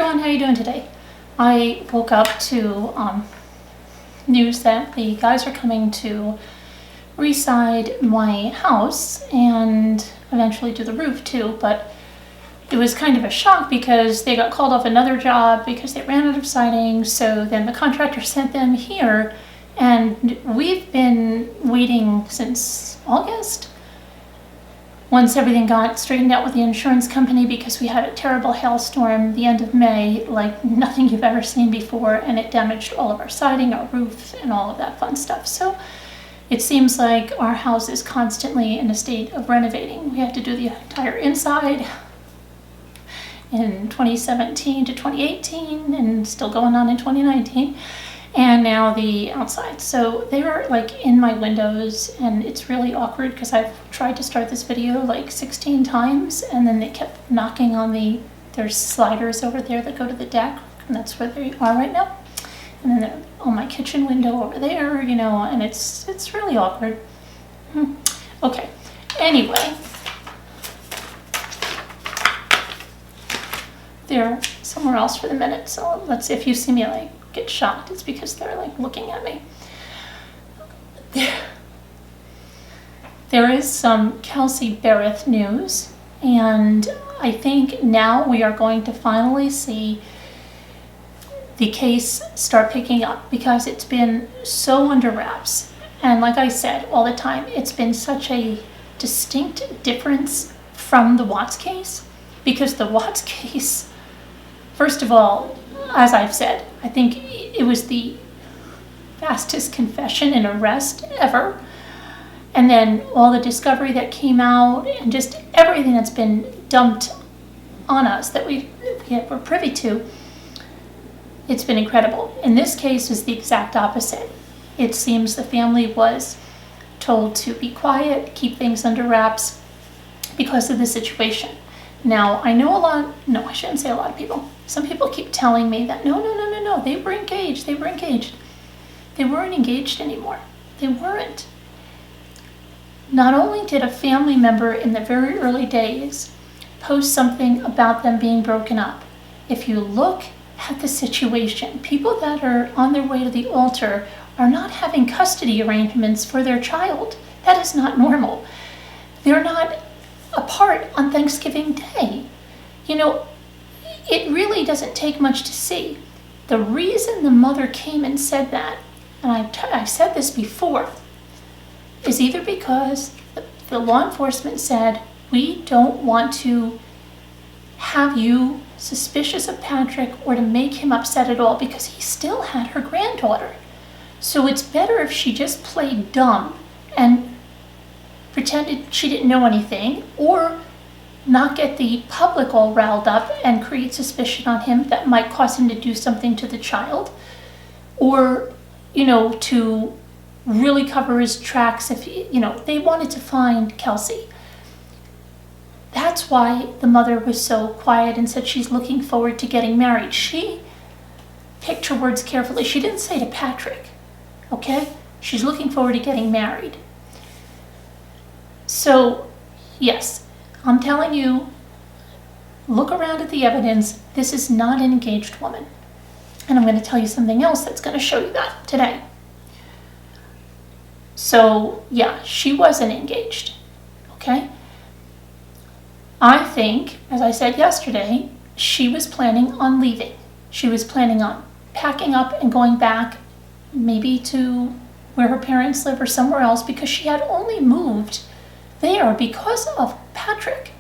everyone, how you doing today? I woke up to news that the guys are coming to reside my house and eventually do the roof too, but it was kind of a shock because they got called off another job because they ran out of siding, so then the contractor sent them here, and we've been waiting since August. Once everything got straightened out with the insurance company, because we had a terrible hailstorm the end of May, like nothing you've ever seen before, and it damaged all of our siding, our roof, and all of that fun stuff. So it seems like our house is constantly in a state of renovating. We had to do the entire inside in 2017 to 2018, and still going on in 2019. And now the outside. So they were like in my windows, and it's really awkward because I've tried to start this video like 16 times, and then they kept knocking on there's sliders over there that go to the deck, and that's where they are right now. And then they're on my kitchen window over there, you know, and it's really awkward. Okay, anyway. They're somewhere else for the minute, so let's see if you see me like get shocked. It's because they're like looking at me. There is some Kelsey Berreth news, and I think now we are going to finally see the case start picking up, because it's been so under wraps. And like I said all the time, it's been such a distinct difference from the Watts case, because the Watts case, first of all, as I've said, I think it was the fastest confession and arrest ever. And then all the discovery that came out, and just everything that's been dumped on us that we were privy to, it's been incredible. In this case, was the exact opposite. It seems the family was told to be quiet, keep things under wraps because of the situation. Now, I know I shouldn't say a lot of people. Some people keep telling me that, no, they were engaged. They weren't engaged anymore. They weren't. Not only did a family member in the very early days post something about them being broken up, if you look at the situation, people that are on their way to the altar are not having custody arrangements for their child. That is not normal. They're not apart on Thanksgiving Day. You know, it really doesn't take much to see. The reason the mother came and said that, and I've said this before, is either because the law enforcement said, we don't want to have you suspicious of Patrick or to make him upset at all, because he still had her granddaughter. So it's better if she just played dumb and pretended she didn't know anything, or not get the public all riled up and create suspicion on him that might cause him to do something to the child, or, you know, to really cover his tracks if, you know, they wanted to find Kelsey. That's why the mother was so quiet and said she's looking forward to getting married. She picked her words carefully. She didn't say to Patrick, okay? She's looking forward to getting married. So, yes, I'm telling you, look around at the evidence. This is not an engaged woman. And I'm going to tell you something else that's going to show you that today. So, yeah, she wasn't engaged, okay? I think, as I said yesterday, she was planning on leaving. She was planning on packing up and going back, maybe to where her parents live or somewhere else, because she had only moved there because of Patrick.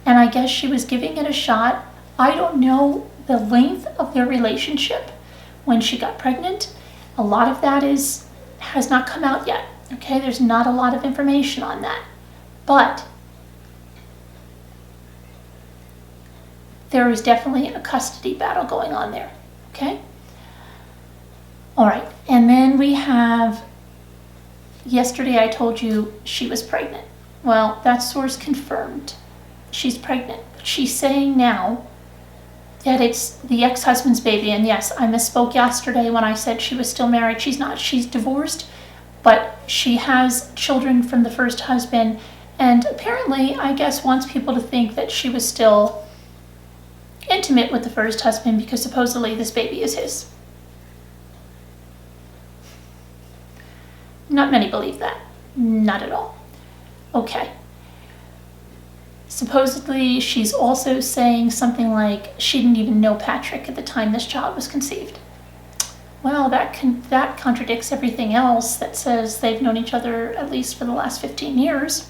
And I guess she was giving it a shot. I don't know the length of their relationship when she got pregnant. A lot of that has not come out yet. Okay, there's not a lot of information on that. But there is definitely a custody battle going on there. Okay? All right, and then we have, yesterday I told you she was pregnant. Well, that source confirmed she's pregnant. But she's saying now that it's the ex-husband's baby. And yes, I misspoke yesterday when I said she was still married. She's not. She's divorced, but she has children from the first husband, and apparently, I guess, wants people to think that she was still intimate with the first husband because supposedly this baby is his. Not many believe that. Not at all. Okay. Supposedly, she's also saying something like she didn't even know Patrick at the time this child was conceived. Well, that contradicts everything else that says they've known each other at least for the last 15 years.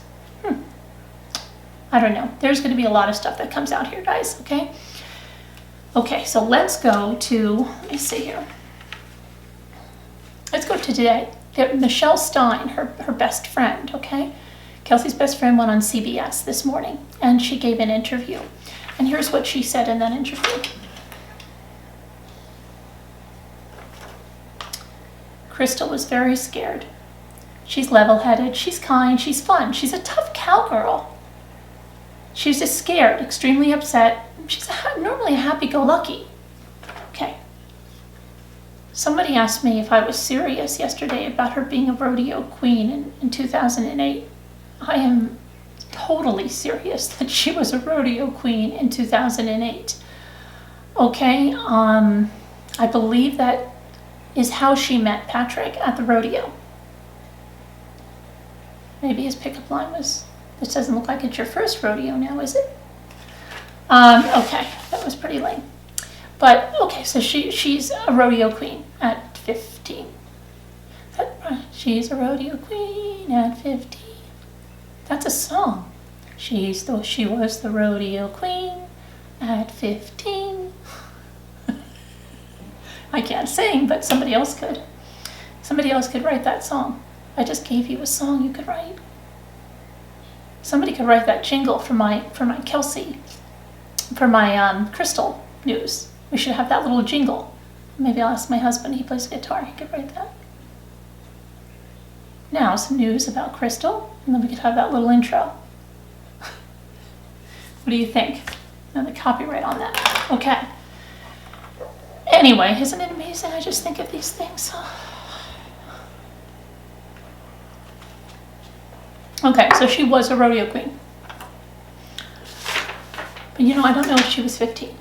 I don't know. There's going to be a lot of stuff that comes out here, guys, okay? Okay, so let's go to, let me see here. Let's go to today. Michelle Stein, her best friend, okay? Kelsey's best friend went on CBS this morning, and she gave an interview. And here's what she said in that interview. Crystal was very scared. She's level-headed, she's kind, she's fun, she's a tough cowgirl. She's just scared, extremely upset. She's normally a happy-go-lucky. Okay. Somebody asked me if I was serious yesterday about her being a rodeo queen in 2008. I am totally serious that she was a rodeo queen in 2008. Okay, I believe that is how she met Patrick at the rodeo. Maybe his pickup line was, "This doesn't look like it's your first rodeo now, is it?" Okay, that was pretty lame. But, okay, so she's a rodeo queen at 15. She's a rodeo queen at 15. That's a song. She was the rodeo queen at 15. I can't sing, but somebody else could. Somebody else could write that song. I just gave you a song you could write. Somebody could write that jingle for my Kelsey, for my Crystal news. We should have that little jingle. Maybe I'll ask my husband. He plays guitar. He could write that. Now, some news about Crystal, and then we could have that little intro. What do you think? No, the copyright on that. Okay. Anyway, isn't it amazing? I just think of these things. Okay, so she was a rodeo queen. But you know, I don't know if she was 15.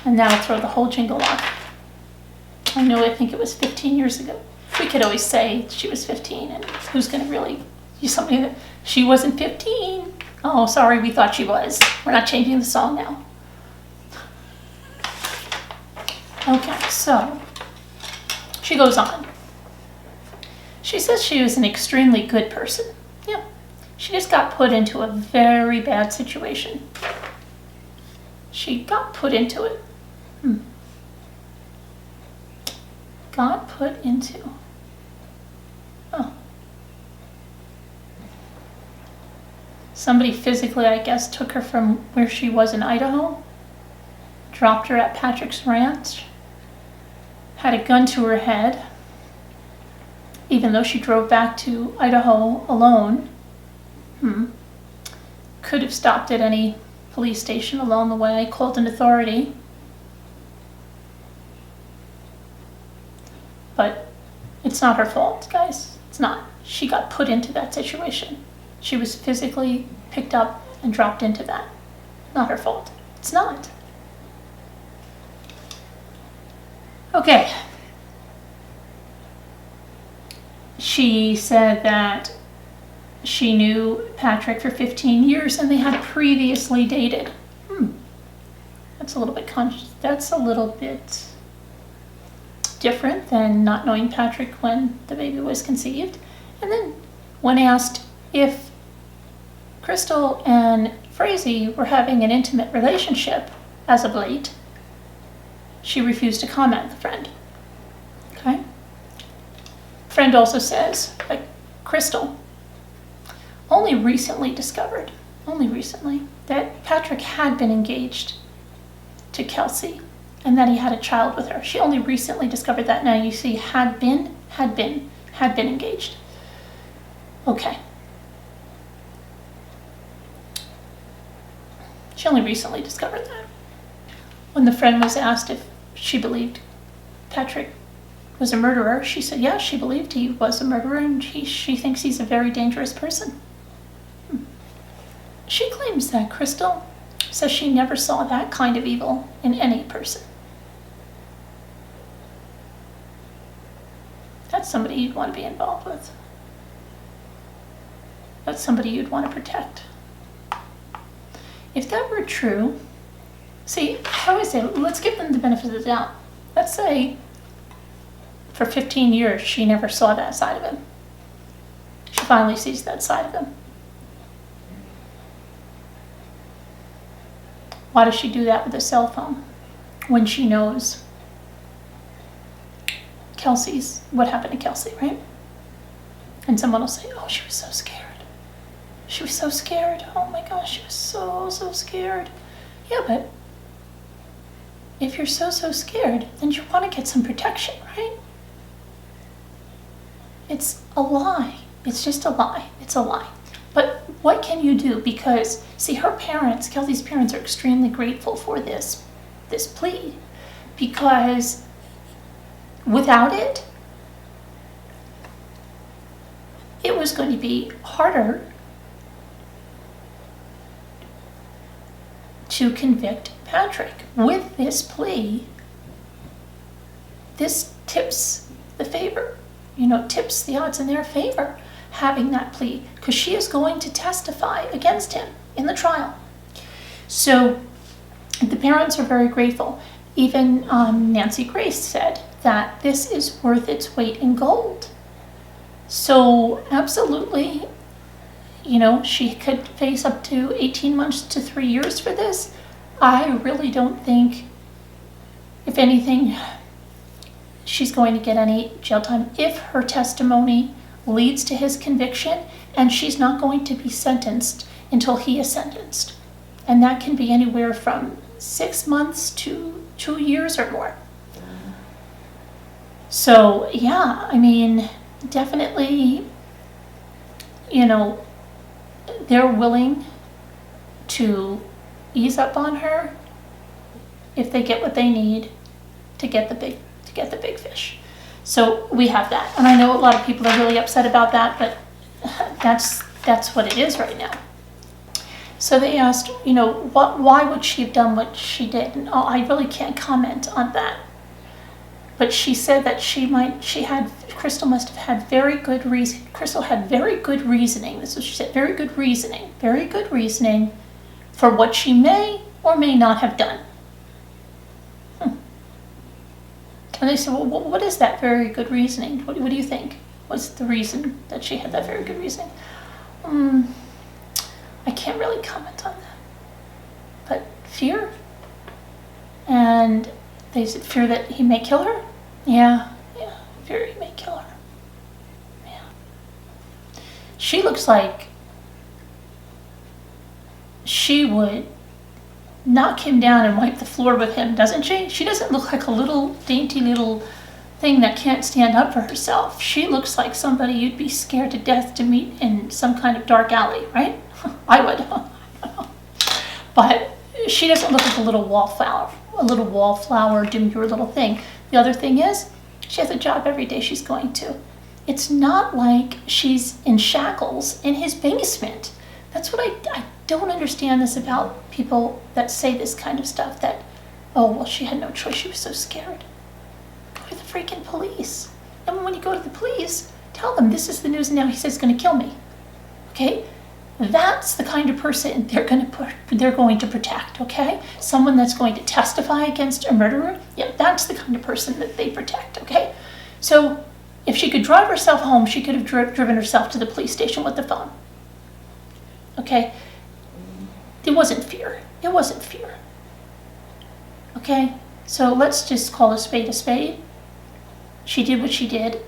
And now I'll throw the whole jingle off. I think it was 15 years ago. We could always say she was 15, and who's going to really use something that she wasn't 15? Oh, sorry, we thought she was. We're not changing the song now. Okay, so she goes on. She says she was an extremely good person. Yeah, she just got put into a very bad situation. She got put into it. Got put into. Oh. Somebody physically, I guess, took her from where she was in Idaho, dropped her at Patrick's ranch, had a gun to her head, even though she drove back to Idaho alone. Could have stopped at any police station along the way, called an authority. But it's not her fault, guys. It's not. She got put into that situation. She was physically picked up and dropped into that. Not her fault. It's not. Okay. She said that she knew Patrick for 15 years and they had previously dated. That's a little bit different than not knowing Patrick when the baby was conceived. And then when asked if Crystal and Frazee were having an intimate relationship as of late, she refused to comment, the friend. Okay? Friend also says that Crystal only recently discovered, that Patrick had been engaged to Kelsey and that he had a child with her. She only recently discovered that. Now you see, had been engaged. Okay. She only recently discovered that. When the friend was asked if she believed Patrick was a murderer, she said, yeah, she believed he was a murderer, and she thinks he's a very dangerous person. She claims that Crystal says she never saw that kind of evil in any person. That's somebody you'd want to be involved with. That's somebody you'd want to protect. If that were true, see, I always say, let's give them the benefit of the doubt. Let's say for 15 years she never saw that side of him. She finally sees that side of him. Why does she do that with a cell phone when she knows what happened to Kelsey, right? And someone will say, oh, she was so scared. She was so scared. Oh my gosh, she was so scared. Yeah, but if you're so scared, then you want to get some protection, right? It's a lie. It's just a lie. It's a lie. But what can you do? Because, see, her parents, Kelsey's parents, are extremely grateful for this plea. Because without it, it was going to be harder to convict Patrick. With this plea, this tips the favor, tips the odds in their favor, having that plea, because she is going to testify against him in the trial. So the parents are very grateful. Even Nancy Grace said that this is worth its weight in gold. So absolutely, she could face up to 18 months to 3 years for this. I really don't think, if anything, she's going to get any jail time if her testimony leads to his conviction, and she's not going to be sentenced until he is sentenced. And that can be anywhere from 6 months to 2 years or more. So, yeah, I mean, definitely, they're willing to ease up on her if they get what they need to get the big fish. So we have that, and I know a lot of people are really upset about that, but that's what it is right now. So they asked, why would she have done what she did? And I really can't comment on that. But she said that Crystal must have had very good reason. Crystal had very good reasoning. This is what she said, very good reasoning for what she may or may not have done. And they said, well, what is that very good reasoning? What do you think? What's the reason that she had that very good reasoning? I can't really comment on that. But fear? And they said fear that he may kill her? Yeah, fear he may kill her. Yeah. She looks like she would knock him down and wipe the floor with him, doesn't she? She doesn't look like a little dainty little thing that can't stand up for herself. She looks like somebody you'd be scared to death to meet in some kind of dark alley, right? I would. But she doesn't look like a little wallflower, demure little thing. The other thing is, she has a job every day she's going to. It's not like she's in shackles in his basement. That's what I don't understand this about people that say this kind of stuff, that, oh, well, she had no choice, she was so scared. Go to the freaking police. And when you go to the police, tell them this is the news and now he says he's going to kill me. Okay? That's the kind of person they're going to protect, okay? Someone that's going to testify against a murderer, yeah, that's the kind of person that they protect, okay? So if she could drive herself home, she could have driven herself to the police station with the phone, okay? It wasn't fear. Okay? So let's just call a spade a spade. She did what she did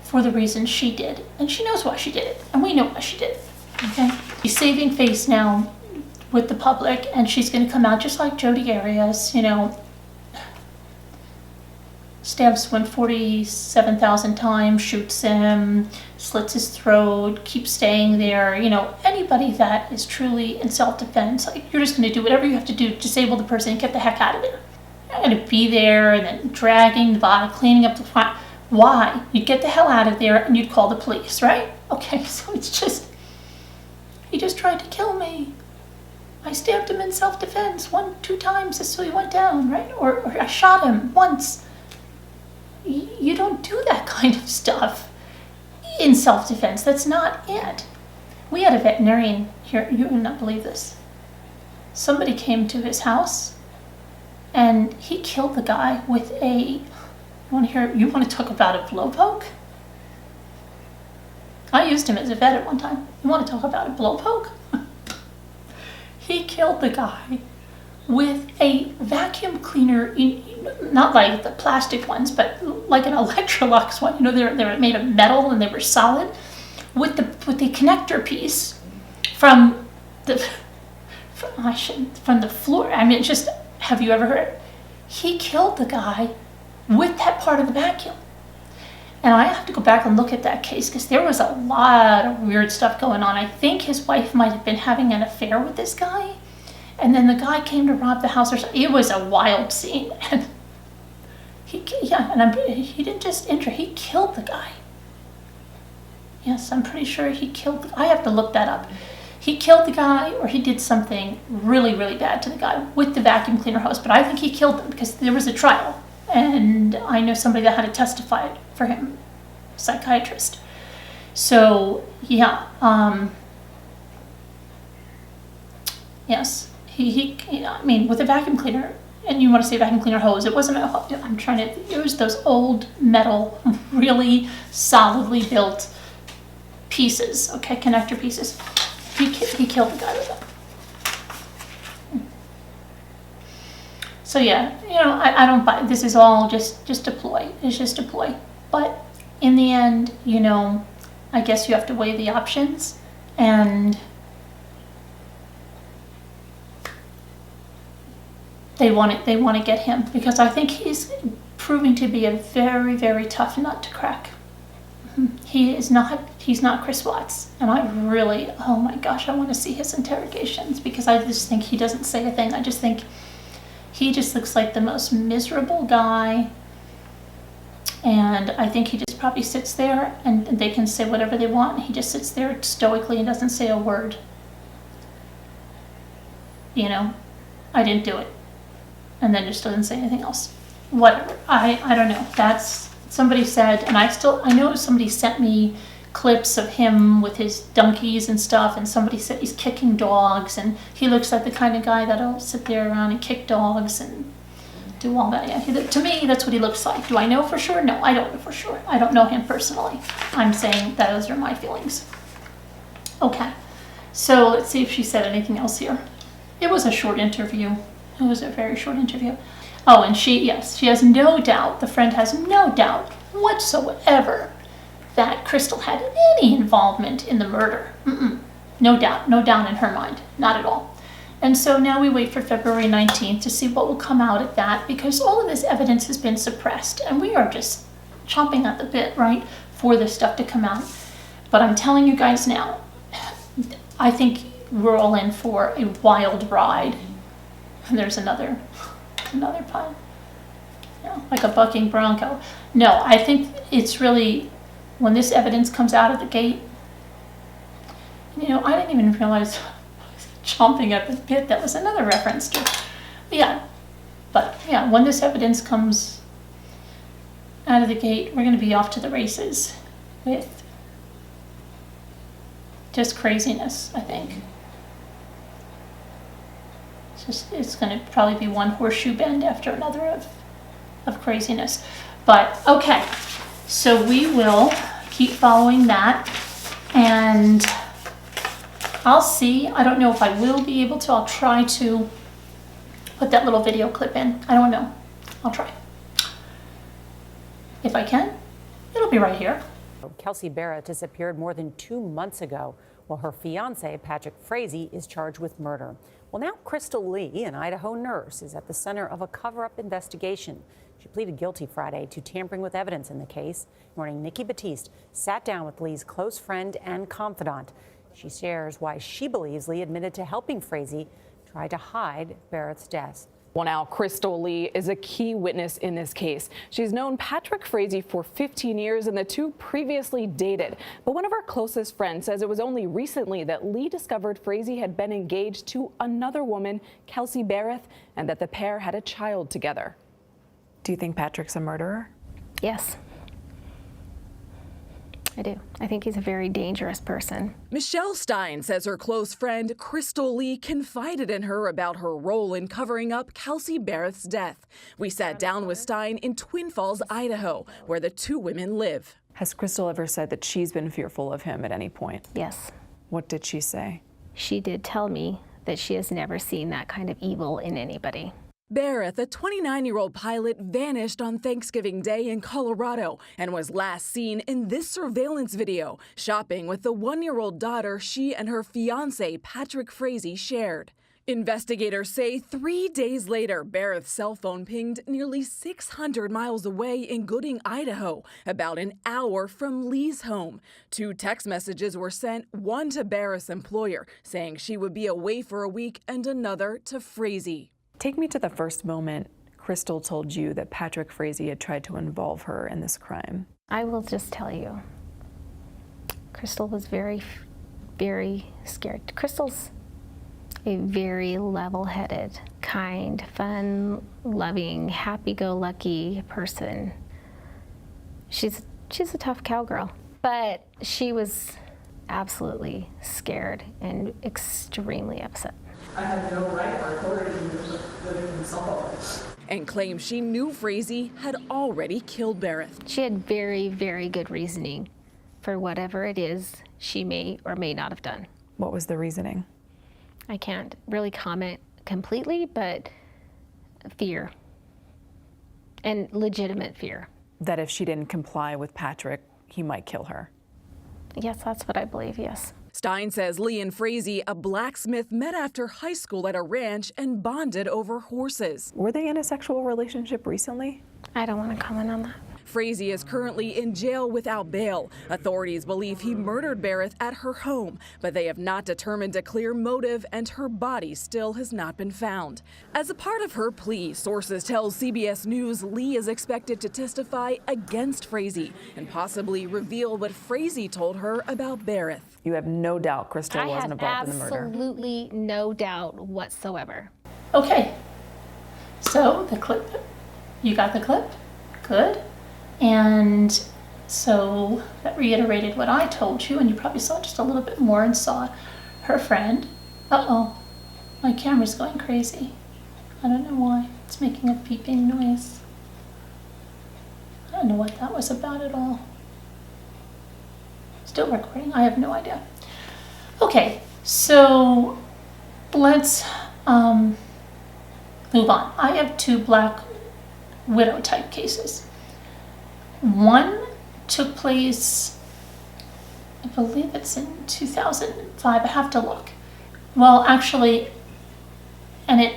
for the reason she did, and she knows why she did it, and we know why she did it. Okay, she's saving face now with the public, and she's going to come out just like Jodi Arias, stabs one 47,000 times, shoots him, slits his throat, keeps staying there. Anybody that is truly in self-defense, like, you're just going to do whatever you have to do to disable the person and get the heck out of there. You're going to be there and then dragging the body, cleaning up the front. Why? You'd get the hell out of there and you'd call the police, right? Okay, so it's just, he just tried to kill me. I stabbed him in self-defense 2 times so he went down, right? Or I shot him once. You don't do that kind of stuff in self-defense. That's not it. We had a veterinarian here, you would not believe this. Somebody came to his house and he killed the guy with you want to talk about a blowpoke? I used him as a vet at one time. You want to talk about a blowpoke? He killed the guy with a vacuum cleaner, not like the plastic ones, but like an Electrolux one. They were made of metal and they were solid, with the connector piece from the floor. I mean, just, have you ever heard? He killed the guy with that part of the vacuum. And I have to go back and look at that case because there was a lot of weird stuff going on. I think his wife might have been having an affair with this guy. And then the guy came to rob the house. It was a wild scene. And he didn't just injure, he killed the guy. Yes, I'm pretty sure he killed, I have to look that up. He killed the guy, or he did something really, really bad to the guy with the vacuum cleaner hose. But I think he killed him because there was a trial. And I know somebody that had to testify for him, a psychiatrist. So, yeah, yes, I mean, with a vacuum cleaner, and you want to say vacuum cleaner hose, it wasn't it was those old metal, really solidly built pieces, okay, connector pieces. He killed the guy with them. So yeah, I don't buy, this is all just a ploy. It's just a ploy. But in the end, I guess you have to weigh the options, and they want to get him because I think he's proving to be a very, very tough nut to crack. He's not Chris Watts, and I really, oh my gosh, I want to see his interrogations because I just think he doesn't say a thing. I just think he just looks like the most miserable guy, and I think he just probably sits there and they can say whatever they want, and he just sits there stoically and doesn't say a word. I didn't do it, and then just doesn't say anything else. Whatever. I don't know. That's, somebody said, and I know somebody sent me clips of him with his donkeys and stuff, and somebody said he's kicking dogs, and he looks like the kind of guy that'll sit there around and kick dogs and do all that. Yeah, to me, that's what he looks like. Do I know for sure? No, I don't know for sure. I don't know him personally. I'm saying those are my feelings. Okay, so let's see if she said anything else here. It was a short interview. It was a very short interview. Oh, and she has no doubt, the friend has no doubt whatsoever that Crystal had any involvement in the murder. No doubt in her mind, not at all. And so now we wait for February 19th to see what will come out at that, because all of this evidence has been suppressed, and we are just chomping at the bit, right, for this stuff to come out. But I'm telling you guys now, I think we're all in for a wild ride. And there's another pun. Like a bucking bronco. No, I think it's really, when this evidence comes out of the gate, I didn't even realize chomping at the bit. That was another reference to, when this evidence comes out of the gate, we're going to be off to the races with just craziness, I think. It's going to probably be one horseshoe bend after another of craziness. But okay, so we will keep following that, and I'll see. I don't know if I will be able to. I'll try to put that little video clip in. I don't know. I'll try. If I can, it'll be right here. Kelsey Berreth disappeared more than 2 months ago, while her fiance, Patrick Frazee, is charged with murder. Well, now Crystal Lee, an Idaho nurse, is at the center of a cover-up investigation. She pleaded guilty Friday to tampering with evidence in the case. Morning, Nikki Batiste sat down with Lee's close friend and confidant. She shares why she believes Lee admitted to helping Frazee try to hide Berreth's death. Well, now, Crystal Lee is a key witness in this case. She's known Patrick Frazee for 15 years, and the two previously dated. But one of her closest friends says it was only recently that Lee discovered Frazee had been engaged to another woman, Kelsey Berreth, and that the pair had a child together. Do you think Patrick's a murderer? Yes, I do. I think he's a very dangerous person. Michelle Stein says her close friend Crystal Lee confided in her about her role in covering up Kelsey Berreth's death. We sat down with Stein in Twin Falls, Idaho, where the two women live. Has Crystal ever said that she's been fearful of him at any point? Yes. What did she say? She did tell me that she has never seen that kind of evil in anybody. Berreth, a 29-year-old pilot, vanished on Thanksgiving Day in Colorado and was last seen in this surveillance video, shopping with the 1-year-old daughter she and her fiancé, Patrick Frazee, shared. Investigators say 3 days later, Berreth's cell phone pinged nearly 600 miles away in Gooding, Idaho, about an hour from Lee's home. 2 text messages were sent, one to Berreth's employer, saying she would be away for a week, and another to Frazee. Take me to the first moment Crystal told you that Patrick Frazee had tried to involve her in this crime. I will just tell you, Crystal was very, very scared. Crystal's a very level-headed, kind, fun, loving, happy-go-lucky person. She's a tough cowgirl, but she was absolutely scared and extremely upset. I had no right or authority to living in Salt Lake. And claims she knew Frazee had already killed Berreth. She had very, very good reasoning for whatever it is she may or may not have done. What was the reasoning? I can't really comment completely, but fear. And legitimate fear. That if she didn't comply with Patrick, he might kill her. Yes, that's what I believe, yes. Stein says Lee and Frazee, a blacksmith, met after high school at a ranch and bonded over horses. Were they in a sexual relationship recently? I don't want to comment on that. Frazee is currently in jail without bail. Authorities believe he murdered Berreth at her home, but they have not determined a clear motive, and her body still has not been found. As a part of her plea, sources tell CBS News Lee is expected to testify against Frazee and possibly reveal what Frazee told her about Berreth. You have no doubt Crystal wasn't involved in the murder. I have absolutely no doubt whatsoever. Okay, so the clip, you got the clip? Good. And so that reiterated what I told you, and you probably saw just a little bit more and saw her friend. Uh-oh, my camera's going crazy. I don't know why. It's making a beeping noise. I don't know what that was about at all. Still recording? I have no idea. Okay, so let's move on. I have 2 Black Widow type cases. One took place, I believe it's in 2005. I have to look. Well, actually, and it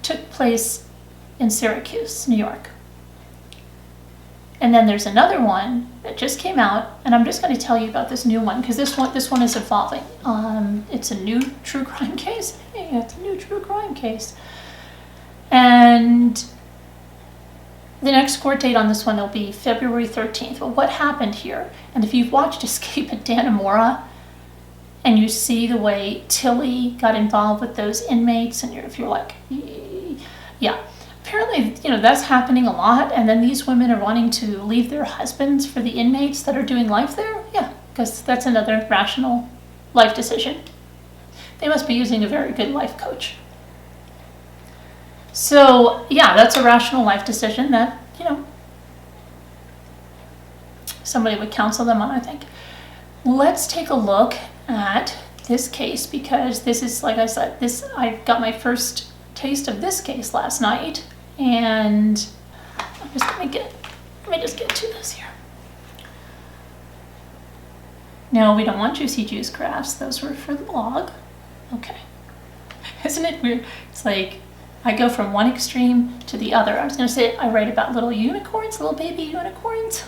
took place in Syracuse, New York. And then there's another one that just came out, and I'm just going to tell you about this new one because this one is evolving. It's a new true crime case. Hey, it's a new true crime case. And the next court date on this one will be February 13th. But what happened here, and if you've watched Escape at Dannemora, and you see the way Tilly got involved with those inmates, and if you're like, yeah, apparently, that's happening a lot, and then these women are wanting to leave their husbands for the inmates that are doing life there? Yeah, because that's another rational life decision. They must be using a very good life coach. So, yeah, that's a rational life decision that, somebody would counsel them on, I think. Let's take a look at this case because this is, like I said, I got my first taste of this case last night, and let me just get to this here. No, we don't want Juicy Juice graphs. Those were for the blog. Okay. Isn't it weird? It's like I go from one extreme to the other. I was going to say I write about little unicorns, little baby unicorns.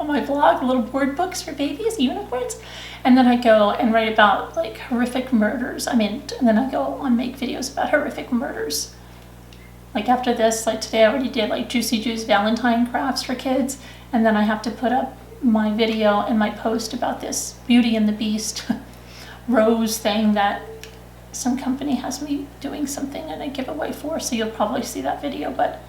Oh my blog, little word books for babies, unicorns. And then I go and write about like horrific murders. And then I go on make videos about horrific murders. Like after this, like today I already did like Juicy Juice Valentine crafts for kids. And then I have to put up my video and my post about this Beauty and the Beast rose thing that some company has me doing something in a giveaway for. So you'll probably see that video, but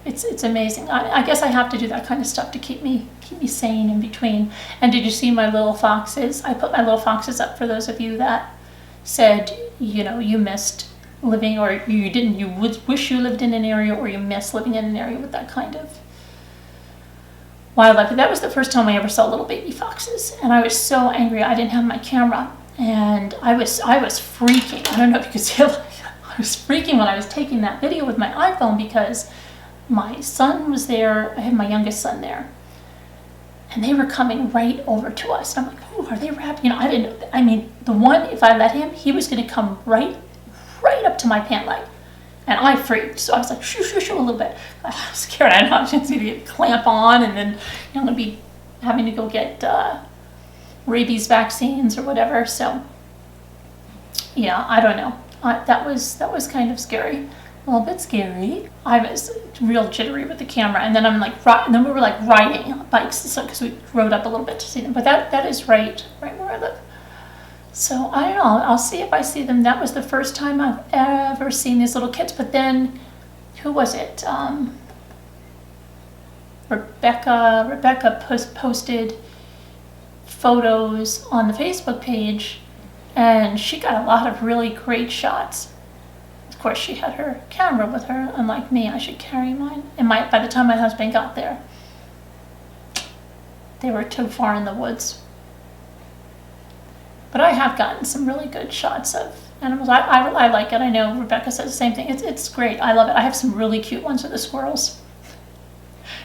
it's amazing. I guess I have to do that kind of stuff to keep me sane in between. And did you see my little foxes? I put my little foxes up for those of you that said, you know, you missed living, or you would wish you lived in an area, or you miss living in an area with that kind of wildlife. But that was the first time I ever saw little baby foxes, and I was so angry. I didn't have my camera, and I was freaking. I don't know if you could see it. I was freaking when I was taking that video with my iPhone because my son was there. I had my youngest son there, and they were coming right over to us. I'm like, oh, are they wrapped? You know, I didn't know. I mean, the one, if I let him, he was going to come right up to my pant leg, and I freaked. So I was like, shoo, shoo, shoo, a little bit. I was scared. I know I was going to get clamp on, and then I'm going to be having to go get rabies vaccines or whatever. So yeah, I don't know. That was kind of scary. A little bit scary. I was real jittery with the camera, and then and then we were like riding bikes, so because we rode up a little bit to see them. But that is right where I live. So I don't know. I'll see if I see them. That was the first time I've ever seen these little kids. But then, who was it? Rebecca posted photos on the Facebook page, and she got a lot of really great shots. Of course, she had her camera with her, unlike me. I should carry mine. And by the time my husband got there, they were too far in the woods. But I have gotten some really good shots of animals. I like it. I know Rebecca says the same thing. It's great. I love it. I have some really cute ones of the squirrels.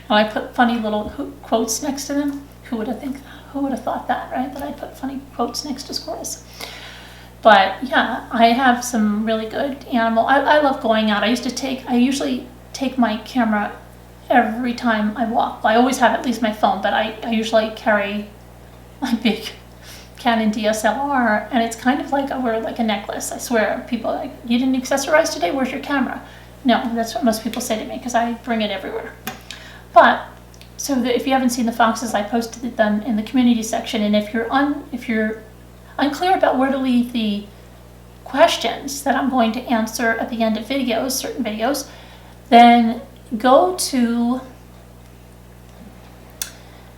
And I put funny little quotes next to them. Who would have thought that, right? That I put funny quotes next to squirrels. But yeah, I have some really good animal. I love going out. I usually take my camera every time I walk. Well, I always have at least my phone, but I usually carry my big Canon DSLR, and it's kind of like I wear like a necklace. I swear, people are like, you didn't accessorize today? Where's your camera? No, that's what most people say to me because I bring it everywhere. But if you haven't seen the foxes, I posted them in the community section, and if you're unclear about where to leave the questions that I'm going to answer at the end of videos, certain videos, then go to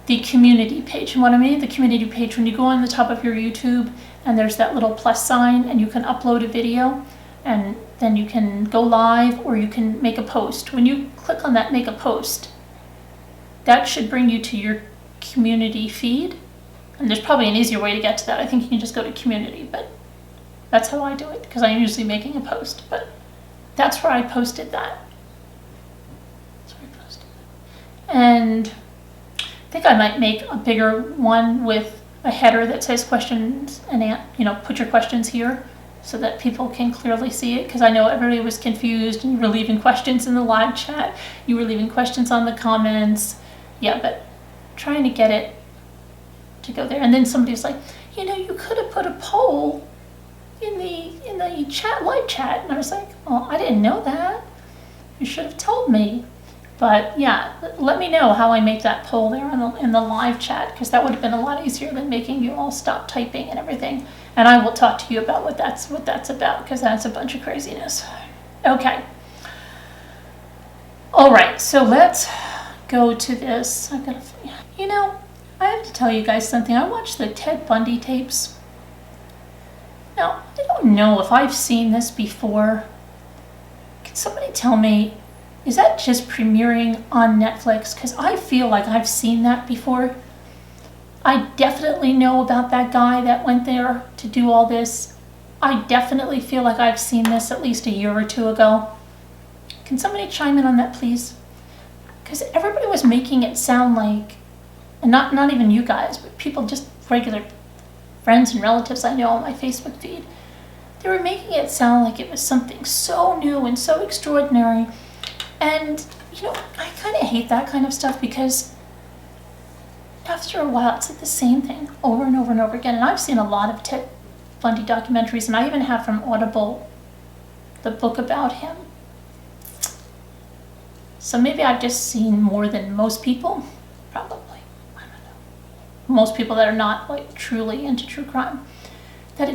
the community page. And what I mean, the community page, when you go on the top of your YouTube and there's that little plus sign and you can upload a video, and then you can go live or you can make a post. When you click on that make a post, that should bring you to your community feed. And there's probably an easier way to get to that. I think you can just go to community, but that's how I do it because I'm usually making a post. But that's where I posted that. And I think I might make a bigger one with a header that says questions and, put your questions here so that people can clearly see it, because I know everybody was confused and you were leaving questions in the live chat. You were leaving questions on the comments. Yeah, but trying to get it to go there. And then somebody was like, you could have put a poll in the chat, live chat. And I was like, oh, I didn't know that. You should have told me. But yeah, let me know how I make that poll there in the live chat, because that would have been a lot easier than making you all stop typing and everything. And I will talk to you about what that's about, because that's a bunch of craziness. Okay. All right, so let's go to this. I have to tell you guys something. I watched the Ted Bundy tapes. Now, I don't know if I've seen this before. Can somebody tell me, is that just premiering on Netflix? Because I feel like I've seen that before. I definitely know about that guy that went there to do all this. I definitely feel like I've seen this at least a year or two ago. Can somebody chime in on that, please? Because everybody was making it sound like, and not even you guys, but people, just regular friends and relatives I know on my Facebook feed, they were making it sound like it was something so new and so extraordinary. And, I kind of hate that kind of stuff, because after a while, it's like the same thing over and over and over again. And I've seen a lot of Ted Bundy documentaries, and I even have from Audible the book about him. So maybe I've just seen more than most people, probably. I don't know. Most people that are not like truly into true crime. That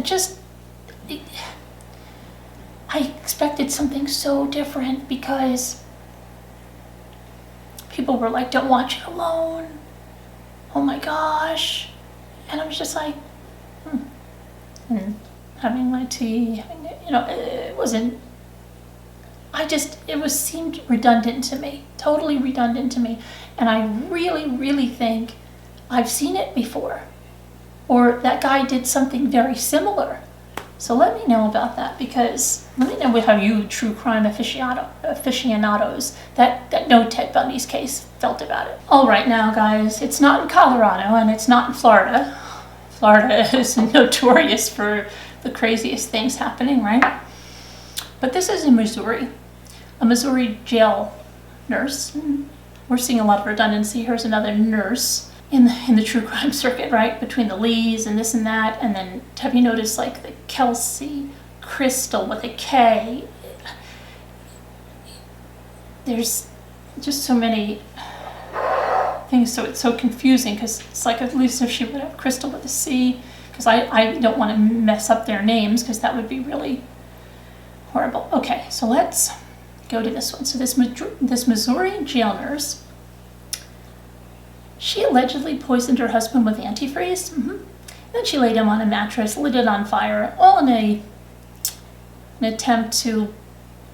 I expected something so different because people were like, don't watch it alone. Oh my gosh. And I was just like, and having my tea, it wasn't, seemed redundant to me, totally redundant to me. And I really, really think I've seen it before, or that guy did something very similar. So let me know about that, because let me know how you true crime aficionados that know Ted Bundy's case felt about it. All right now, guys, it's not in Colorado and it's not in Florida. Florida is notorious for the craziest things happening, right? But this is in Missouri. A Missouri jail nurse. We're seeing a lot of redundancy. Here's another nurse in the true crime circuit, right? Between the Lees and this and that. And then have you noticed like the Kelsey Crystal with a K? There's just so many things, so it's so confusing, because it's like, at least if she would have Crystal with a C, because I don't want to mess up their names, because that would be really horrible. Okay, so let's go to this one. So this Missouri jail nurse, she allegedly poisoned her husband with antifreeze. Then she laid him on a mattress, lit it on fire, all in an attempt to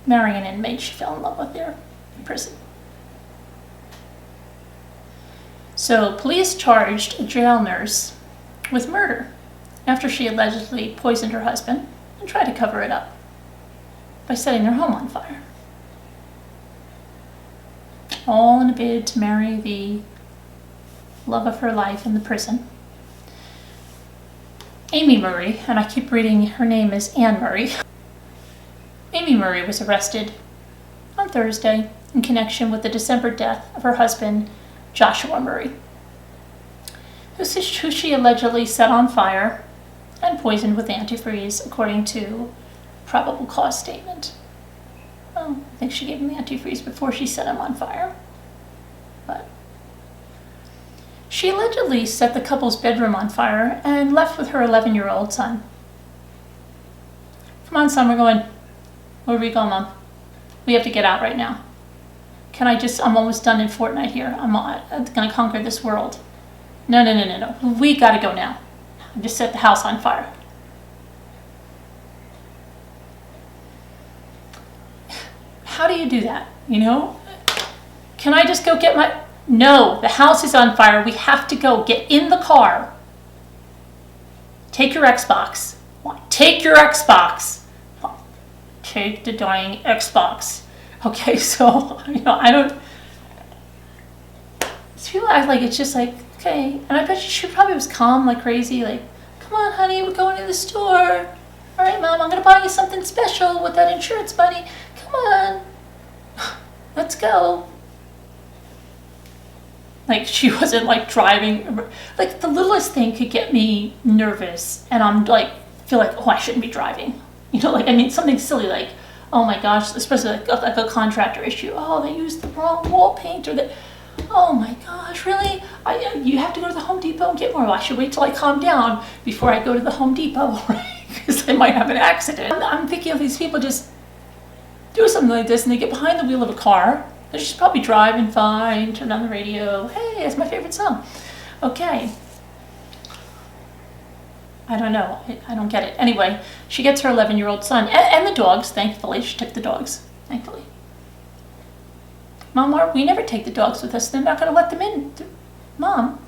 marry an inmate she fell in love with there in prison. So police charged a jail nurse with murder after she allegedly poisoned her husband and tried to cover it up by setting their home on fire. All in a bid to marry the love of her life in the prison. Amy Murray, and I keep reading her name as Anne Murray. Amy Murray was arrested on Thursday in connection with the December death of her husband, Joshua Murray, who she allegedly set on fire and poisoned with antifreeze, according to probable cause statement. Well, I think she gave him the antifreeze before she set him on fire. But she allegedly set the couple's bedroom on fire and left with her 11-year-old son. Come on, son, we're going. Where are we going, Mom? We have to get out right now. I'm almost done in Fortnite here. I'm gonna conquer this world. No. We gotta go now. I just set the house on fire. How do you do that? Can I just go get my... No, the house is on fire. We have to go. Get in the car. Take your Xbox. Take your Xbox. Take the dying Xbox. Okay, so, I don't... People act like it's just like, okay. And I bet she probably was calm like crazy, like, come on, honey, we're going to the store. All right, Mom, I'm going to buy you something special with that insurance money. Come on. Let's go. Like, she wasn't, like, driving. Like, the littlest thing could get me nervous. And I'm, like, feel like, oh, I shouldn't be driving. Something silly like, oh my gosh, especially like a contractor issue. Oh, they used the wrong wall paint, or that. Oh my gosh, really? You have to go to the Home Depot and get more. Well, I should wait till I calm down before I go to the Home Depot, right? Because I might have an accident. I'm thinking of these people just do something like this and they get behind the wheel of a car. They're just probably driving fine, turn on the radio. Hey, that's my favorite song. Okay. I don't know. I don't get it. Anyway, she gets her 11-year-old son and the dogs, thankfully. She took the dogs, thankfully. Mom, we never take the dogs with us. They're not going to let them in. Mom,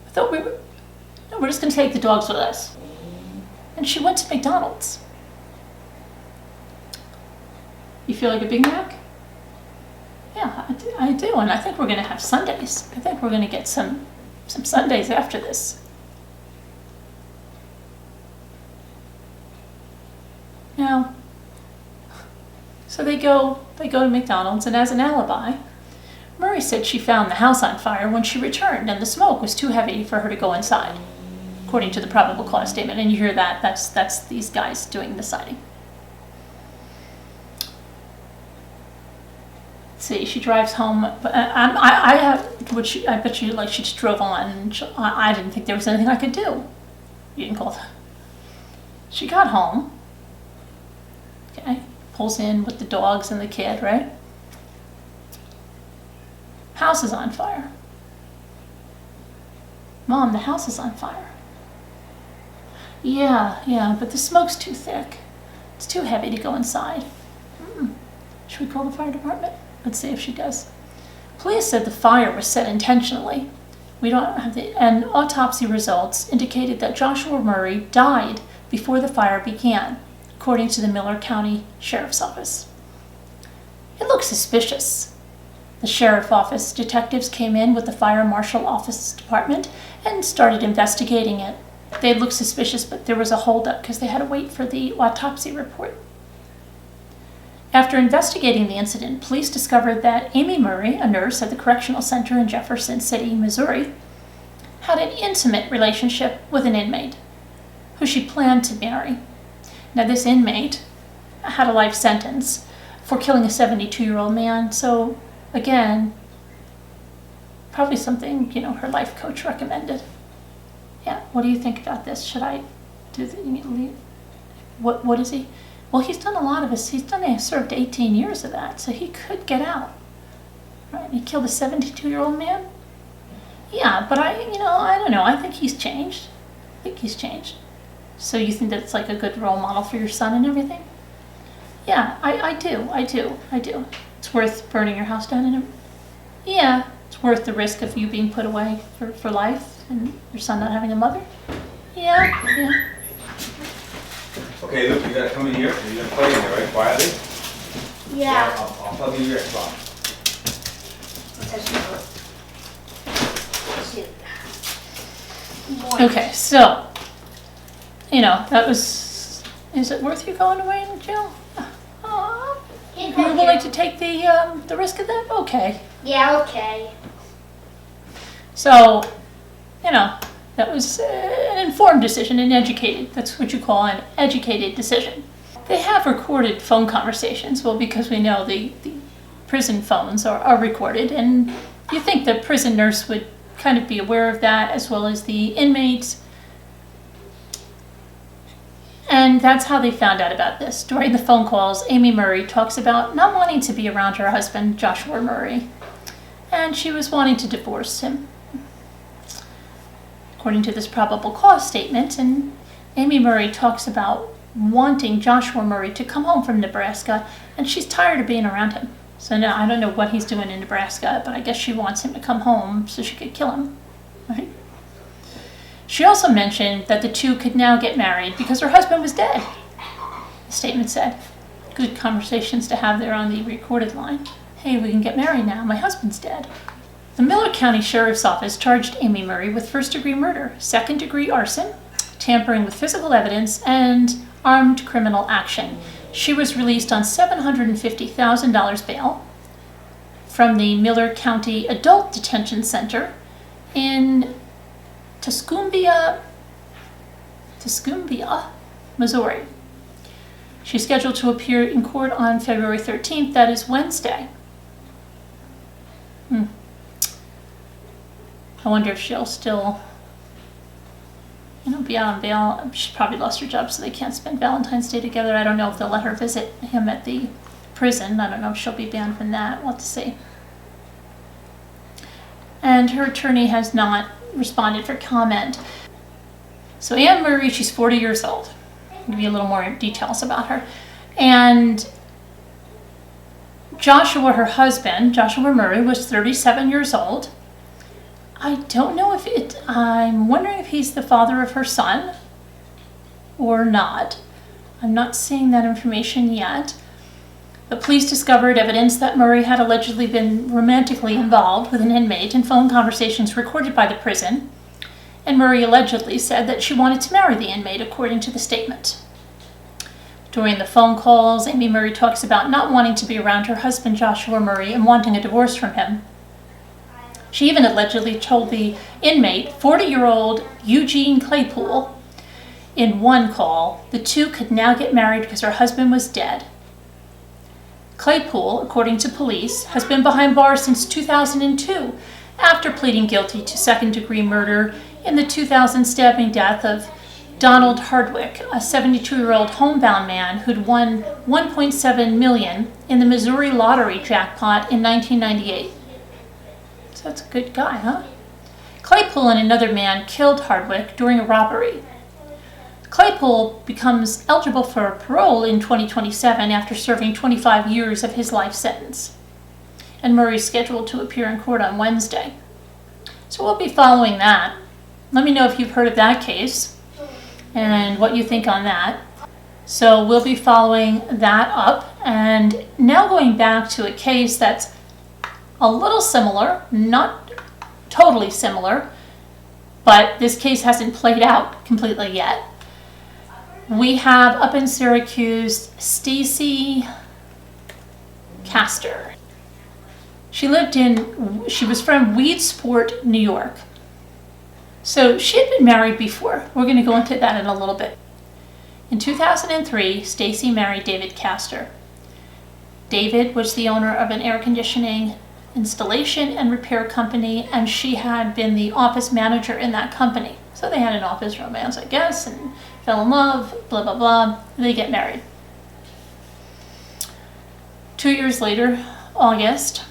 I thought we were... No, we're just going to take the dogs with us. And she went to McDonald's. You feel like a Big Mac? Yeah, I do. And I think we're going to have sundaes. I think we're going to get some sundaes after this. Now, so they go to McDonald's, and as an alibi, Murray said she found the house on fire when she returned, and the smoke was too heavy for her to go inside, according to the probable cause statement. And you hear that, that's these guys doing the citing. See, she drives home. I bet you like she just drove on. And I didn't think there was anything I could do. You didn't call that. She got home. Okay, pulls in with the dogs and the kid, right? House is on fire. Mom, the house is on fire. Yeah, but the smoke's too thick. It's too heavy to go inside. Should we call the fire department? Let's see if she does. Police said the fire was set intentionally. We don't have and autopsy results indicated that Joshua Murray died before the fire began, according to the Miller County Sheriff's Office. It looks suspicious. The sheriff's office detectives came in with the fire marshal office department and started investigating it. They looked suspicious, but there was a holdup because they had to wait for the autopsy report. After investigating the incident, police discovered that Amy Murray, a nurse at the correctional center in Jefferson City, Missouri, had an intimate relationship with an inmate who she planned to marry. Now, this inmate had a life sentence for killing a 72-year-old man, so again, probably something, her life coach recommended. Yeah, what do you think about this? Should I leave? What is he? Well, he's done a lot of this. He served 18 years of that, so he could get out. Right? He killed a 72-year-old man? Yeah, but I don't know. I think he's changed. So you think that's like a good role model for your son and everything? Yeah, I do. It's worth burning your house down and everything. Yeah, it's worth the risk of you being put away for life and your son not having a mother. Yeah. Okay, look, you gotta come in here, and you're gonna play in here, right, quietly? Yeah. I'll plug in your Xbox. Okay, so, that was, is it worth you going away in jail? You're willing to take the risk of that? Okay. Yeah, okay. So, that was an informed decision, an educated, that's what you call an educated decision. They have recorded phone conversations, well, because we know the prison phones are recorded, and you think the prison nurse would kind of be aware of that, as well as the inmates. And that's how they found out about this. During the phone calls, Amy Murray talks about not wanting to be around her husband, Joshua Murray, and she was wanting to divorce him. According to this probable cause statement, and Amy Murray talks about wanting Joshua Murray to come home from Nebraska, and she's tired of being around him. So now I don't know what he's doing in Nebraska, but I guess she wants him to come home so she could kill him, right? She also mentioned that the two could now get married because her husband was dead. The statement said, good conversations to have there on the recorded line. Hey, we can get married now. My husband's dead. The Miller County Sheriff's Office charged Amy Murray with first-degree murder, second-degree arson, tampering with physical evidence, and armed criminal action. She was released on $750,000 bail from the Miller County Adult Detention Center in Tuscumbia, Missouri. She's scheduled to appear in court on February 13th, that is Wednesday. I wonder if she'll still, be out on bail. She's probably lost her job, so they can't spend Valentine's Day together. I don't know if they'll let her visit him at the prison. I don't know if she'll be banned from that. We'll have to see. And her attorney has not responded for comment. So Anne Murray, she's 40 years old. I'll give you a little more details about her. And Joshua, her husband, Joshua Murray, was 37 years old. I don't know I'm wondering if he's the father of her son or not. I'm not seeing that information yet. The police discovered evidence that Murray had allegedly been romantically involved with an inmate in phone conversations recorded by the prison, and Murray allegedly said that she wanted to marry the inmate, according to the statement. During the phone calls, Amy Murray talks about not wanting to be around her husband, Joshua Murray, and wanting a divorce from him. She even allegedly told the inmate, 40-year-old Eugene Claypool, in one call, the two could now get married because her husband was dead. Claypool, according to police, has been behind bars since 2002 after pleading guilty to second-degree murder in the 2000 stabbing death of Donald Hardwick, a 72-year-old homebound man who'd won $1.7 million in the Missouri lottery jackpot in 1998. So that's a good guy, huh? Claypool and another man killed Hardwick during a robbery. Claypool becomes eligible for parole in 2027 after serving 25 years of his life sentence. And Murray's scheduled to appear in court on Wednesday. So we'll be following that. Let me know if you've heard of that case and what you think on that. So we'll be following that up. And now going back to a case that's a little similar, not totally similar, but this case hasn't played out completely yet. We have up in Syracuse, Stacey Castor. She was from Weedsport, New York. So she had been married before. We're going to go into that in a little bit. In 2003, Stacey married David Castor. David was the owner of an air conditioning installation and repair company, and she had been the office manager in that company. So they had an office romance, I guess, and fell in love, blah, blah, blah. They get married. 2 years later, August,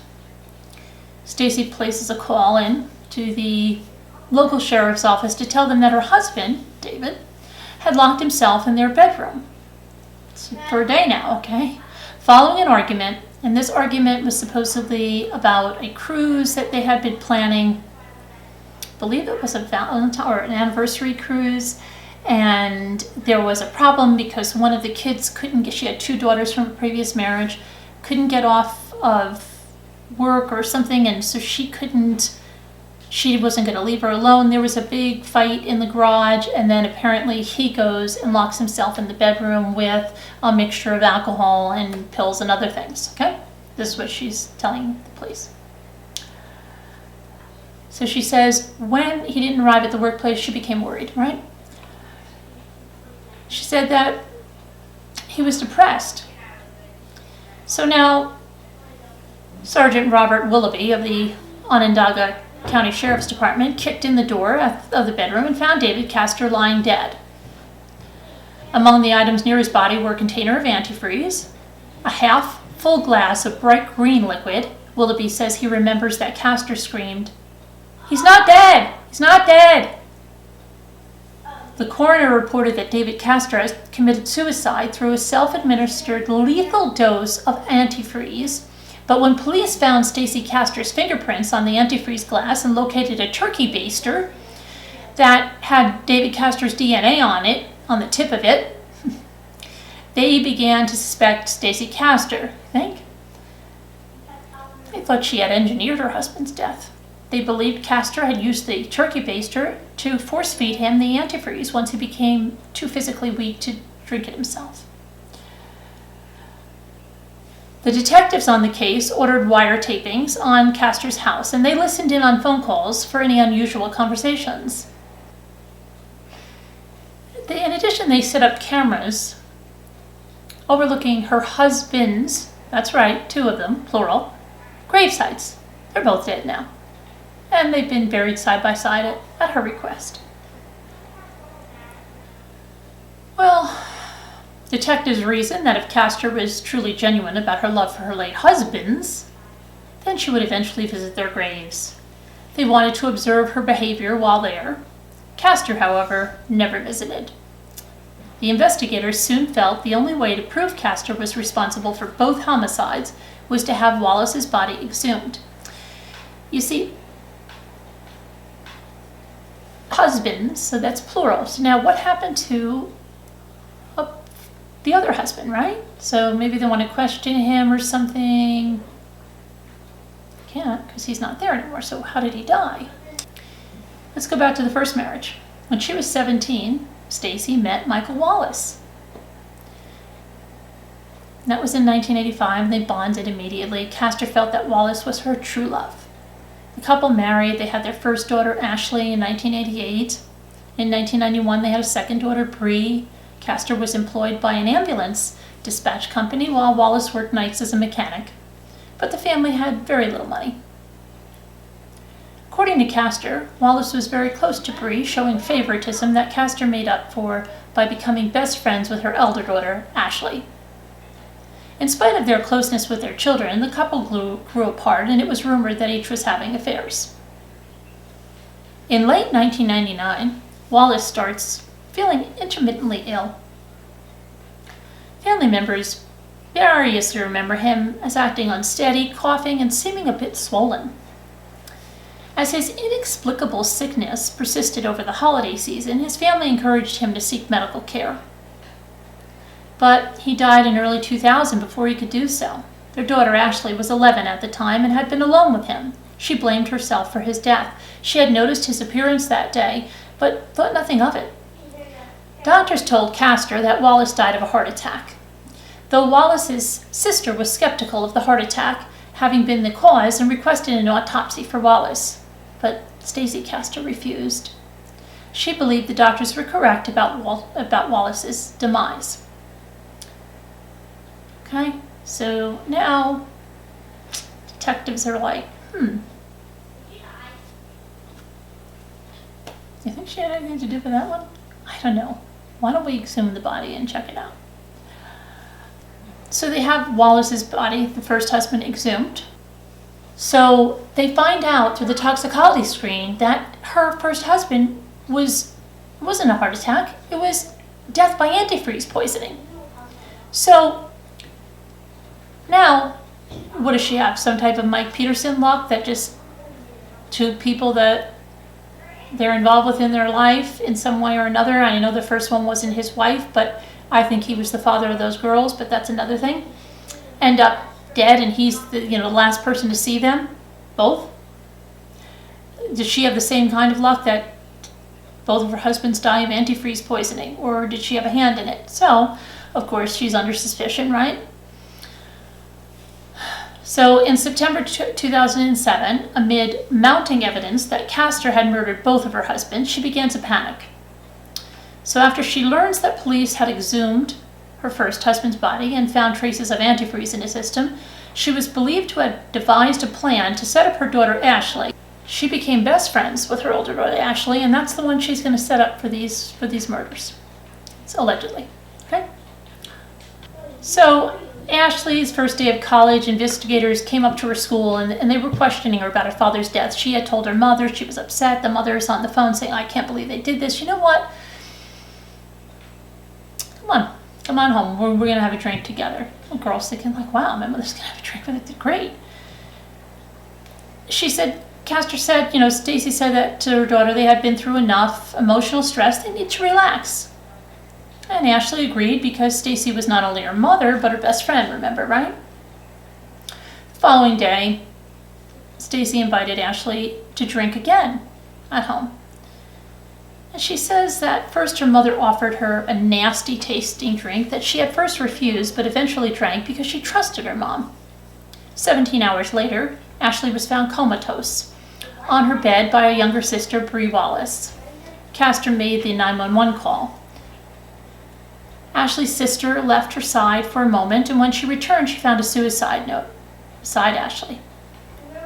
Stacey places a call in to the local sheriff's office to tell them that her husband, David, had locked himself in their bedroom. It's for a day now, okay? Following an argument, and this argument was supposedly about a cruise that they had been planning. I believe it was a Valentine or an anniversary cruise, and there was a problem because one of the kids couldn't get, she had 2 daughters from a previous marriage, couldn't get off of work or something, and so she wasn't going to leave her alone. There was a big fight in the garage, and then apparently he goes and locks himself in the bedroom with a mixture of alcohol and pills and other things, okay? This is what she's telling the police. So she says when he didn't arrive at the workplace, she became worried, right? She said that he was depressed. So now Sergeant Robert Willoughby of the Onondaga County Sheriff's Department kicked in the door of the bedroom and found David Castor lying dead. Among the items near his body were a container of antifreeze, a half-full glass of bright green liquid. Willoughby says he remembers that Castor screamed, "He's not dead! He's not dead!" The coroner reported that David Castor has committed suicide through a self-administered lethal dose of antifreeze. But when police found Stacey Castor's fingerprints on the antifreeze glass and located a turkey baster that had David Castor's DNA on it, on the tip of it, they began to suspect Stacey Castor. Think? They thought she had engineered her husband's death. They believed Castor had used the turkey baster to force-feed him the antifreeze once he became too physically weak to drink it himself. The detectives on the case ordered wiretapings on Castor's house, and they listened in on phone calls for any unusual conversations. In addition, they set up cameras overlooking her husband's, that's right, 2 of them, plural, gravesites. They're both dead now. And they've been buried side by side at her request. Well, detectives reasoned that if Castor was truly genuine about her love for her late husbands, then she would eventually visit their graves. They wanted to observe her behavior while there. Castor, however, never visited. The investigators soon felt the only way to prove Castor was responsible for both homicides was to have Wallace's body exhumed. You see, husbands, so that's plural. So now what happened to the other husband, right? So maybe they want to question him or something. Can't, because he's not there anymore. So how did he die? Let's go back to the first marriage. When she was 17, Stacey met Michael Wallace. And that was in 1985. They bonded immediately. Castor felt that Wallace was her true love. The couple married. They had their first daughter, Ashley, in 1988. In 1991, they had a second daughter, Bree. Castor was employed by an ambulance dispatch company while Wallace worked nights as a mechanic. But the family had very little money. According to Castor, Wallace was very close to Bree, showing favoritism that Castor made up for by becoming best friends with her elder daughter, Ashley. In spite of their closeness with their children, the couple grew apart, and it was rumored that each was having affairs. In late 1999, Wallace starts feeling intermittently ill. Family members variously remember him as acting unsteady, coughing, and seeming a bit swollen. As his inexplicable sickness persisted over the holiday season, his family encouraged him to seek medical care. But he died in early 2000 before he could do so. Their daughter Ashley was 11 at the time and had been alone with him. She blamed herself for his death. She had noticed his appearance that day, but thought nothing of it. Doctors told Castor that Wallace died of a heart attack. Though Wallace's sister was skeptical of the heart attack having been the cause and requested an autopsy for Wallace, but Stacey Castor refused. She believed the doctors were correct about Wallace's demise. Okay, so now detectives are like, you think she had anything to do with that one? I don't know. Why don't we exhume the body and check it out? So they have Wallace's body, the first husband, exhumed. So they find out through the toxicology screen that her first husband wasn't a heart attack. It was death by antifreeze poisoning. So now, what does she have? Some type of Mike Peterson luck that just two people that they're involved with in their life in some way or another. I know the first one wasn't his wife, but I think he was the father of those girls, but that's another thing. End up dead, and he's the last person to see them, both. Does she have the same kind of luck that both of her husbands die of antifreeze poisoning, or did she have a hand in it? So, of course, she's under suspicion, right? So in September 2007, amid mounting evidence that Castor had murdered both of her husbands, she began to panic. So after she learns that police had exhumed her first husband's body and found traces of antifreeze in his system, she was believed to have devised a plan to set up her daughter Ashley. She became best friends with her older daughter Ashley, and that's the one she's going to set up for these murders. So allegedly. Okay? So Ashley's first day of college, investigators came up to her school and they were questioning her about her father's death. She had told her mother she was upset. The mother is on the phone saying, I can't believe they did this. You know what? Come on home. We're going to have a drink together. The girl's thinking like, wow, my mother's going to have a drink with it. Great. Castor said, Stacey said that to her daughter they had been through enough emotional stress. They need to relax. And Ashley agreed because Stacey was not only her mother, but her best friend, remember, right? The following day, Stacey invited Ashley to drink again at home. And she says that first her mother offered her a nasty tasting drink that she at first refused, but eventually drank because she trusted her mom. 17 hours later, Ashley was found comatose on her bed by her younger sister, Bree Wallace. Castor made the 911 call. Ashley's sister left her side for a moment, and when she returned, she found a suicide note beside Ashley.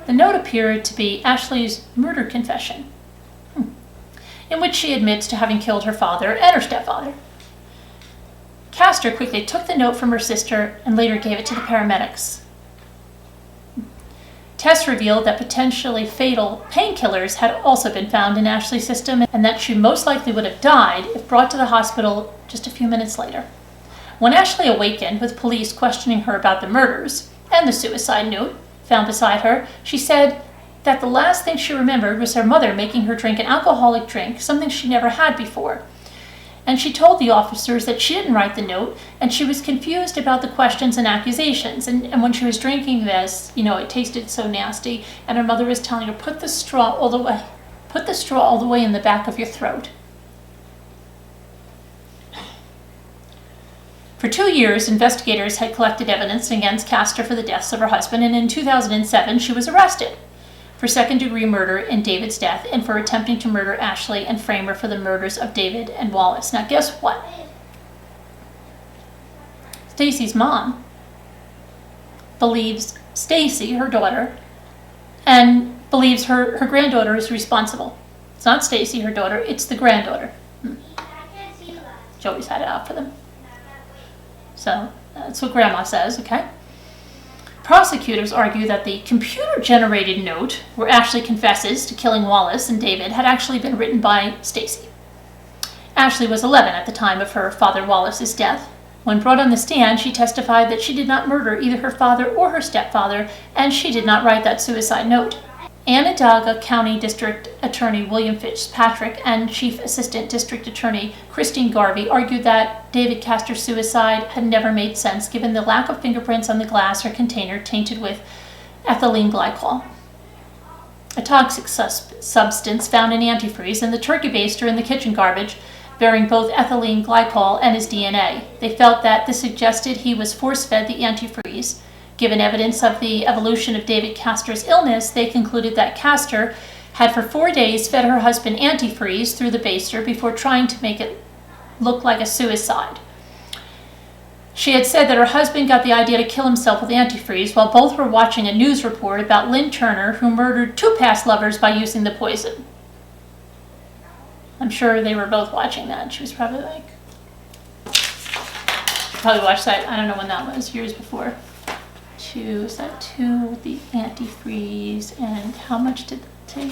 The note appeared to be Ashley's murder confession, in which she admits to having killed her father and her stepfather. Castor quickly took the note from her sister and later gave it to the paramedics. Tests revealed that potentially fatal painkillers had also been found in Ashley's system and that she most likely would have died if brought to the hospital just a few minutes later. When Ashley awakened with police questioning her about the murders and the suicide note found beside her, she said that the last thing she remembered was her mother making her drink an alcoholic drink, something she never had before. And she told the officers that she didn't write the note, and she was confused about the questions and accusations. And when she was drinking this, it tasted so nasty, and her mother was telling her, put the straw all the way in the back of your throat. For 2 years, investigators had collected evidence against Castor for the deaths of her husband, and in 2007, she was arrested for second-degree murder in David's death and for attempting to murder Ashley and frame her for the murders of David and Wallace. Now, guess what? Stacey's mom believes Stacey, her daughter, and believes her granddaughter is responsible. It's not Stacey, her daughter, it's the granddaughter. She always had it out for them. So that's what Grandma says, okay? Prosecutors argue that the computer-generated note where Ashley confesses to killing Wallace and David had actually been written by Stacey. Ashley was 11 at the time of her father Wallace's death. When brought on the stand, she testified that she did not murder either her father or her stepfather, and she did not write that suicide note. Onondaga County District Attorney William Fitzpatrick and Chief Assistant District Attorney Christine Garvey argued that David Castor's suicide had never made sense given the lack of fingerprints on the glass or container tainted with ethylene glycol, a toxic substance found in antifreeze, and the turkey baster in the kitchen garbage, bearing both ethylene glycol and his DNA. They felt that this suggested he was force-fed the antifreeze. Given evidence of the evolution of David Castor's illness, they concluded that Castor had for 4 days fed her husband antifreeze through the baster before trying to make it look like a suicide. She had said that her husband got the idea to kill himself with antifreeze while both were watching a news report about Lynn Turner, who murdered 2 past lovers by using the poison. I'm sure they were both watching that. She was probably like, probably watched that, I don't know when that was, years before. Is that 2 with the antifreeze, and how much did that take?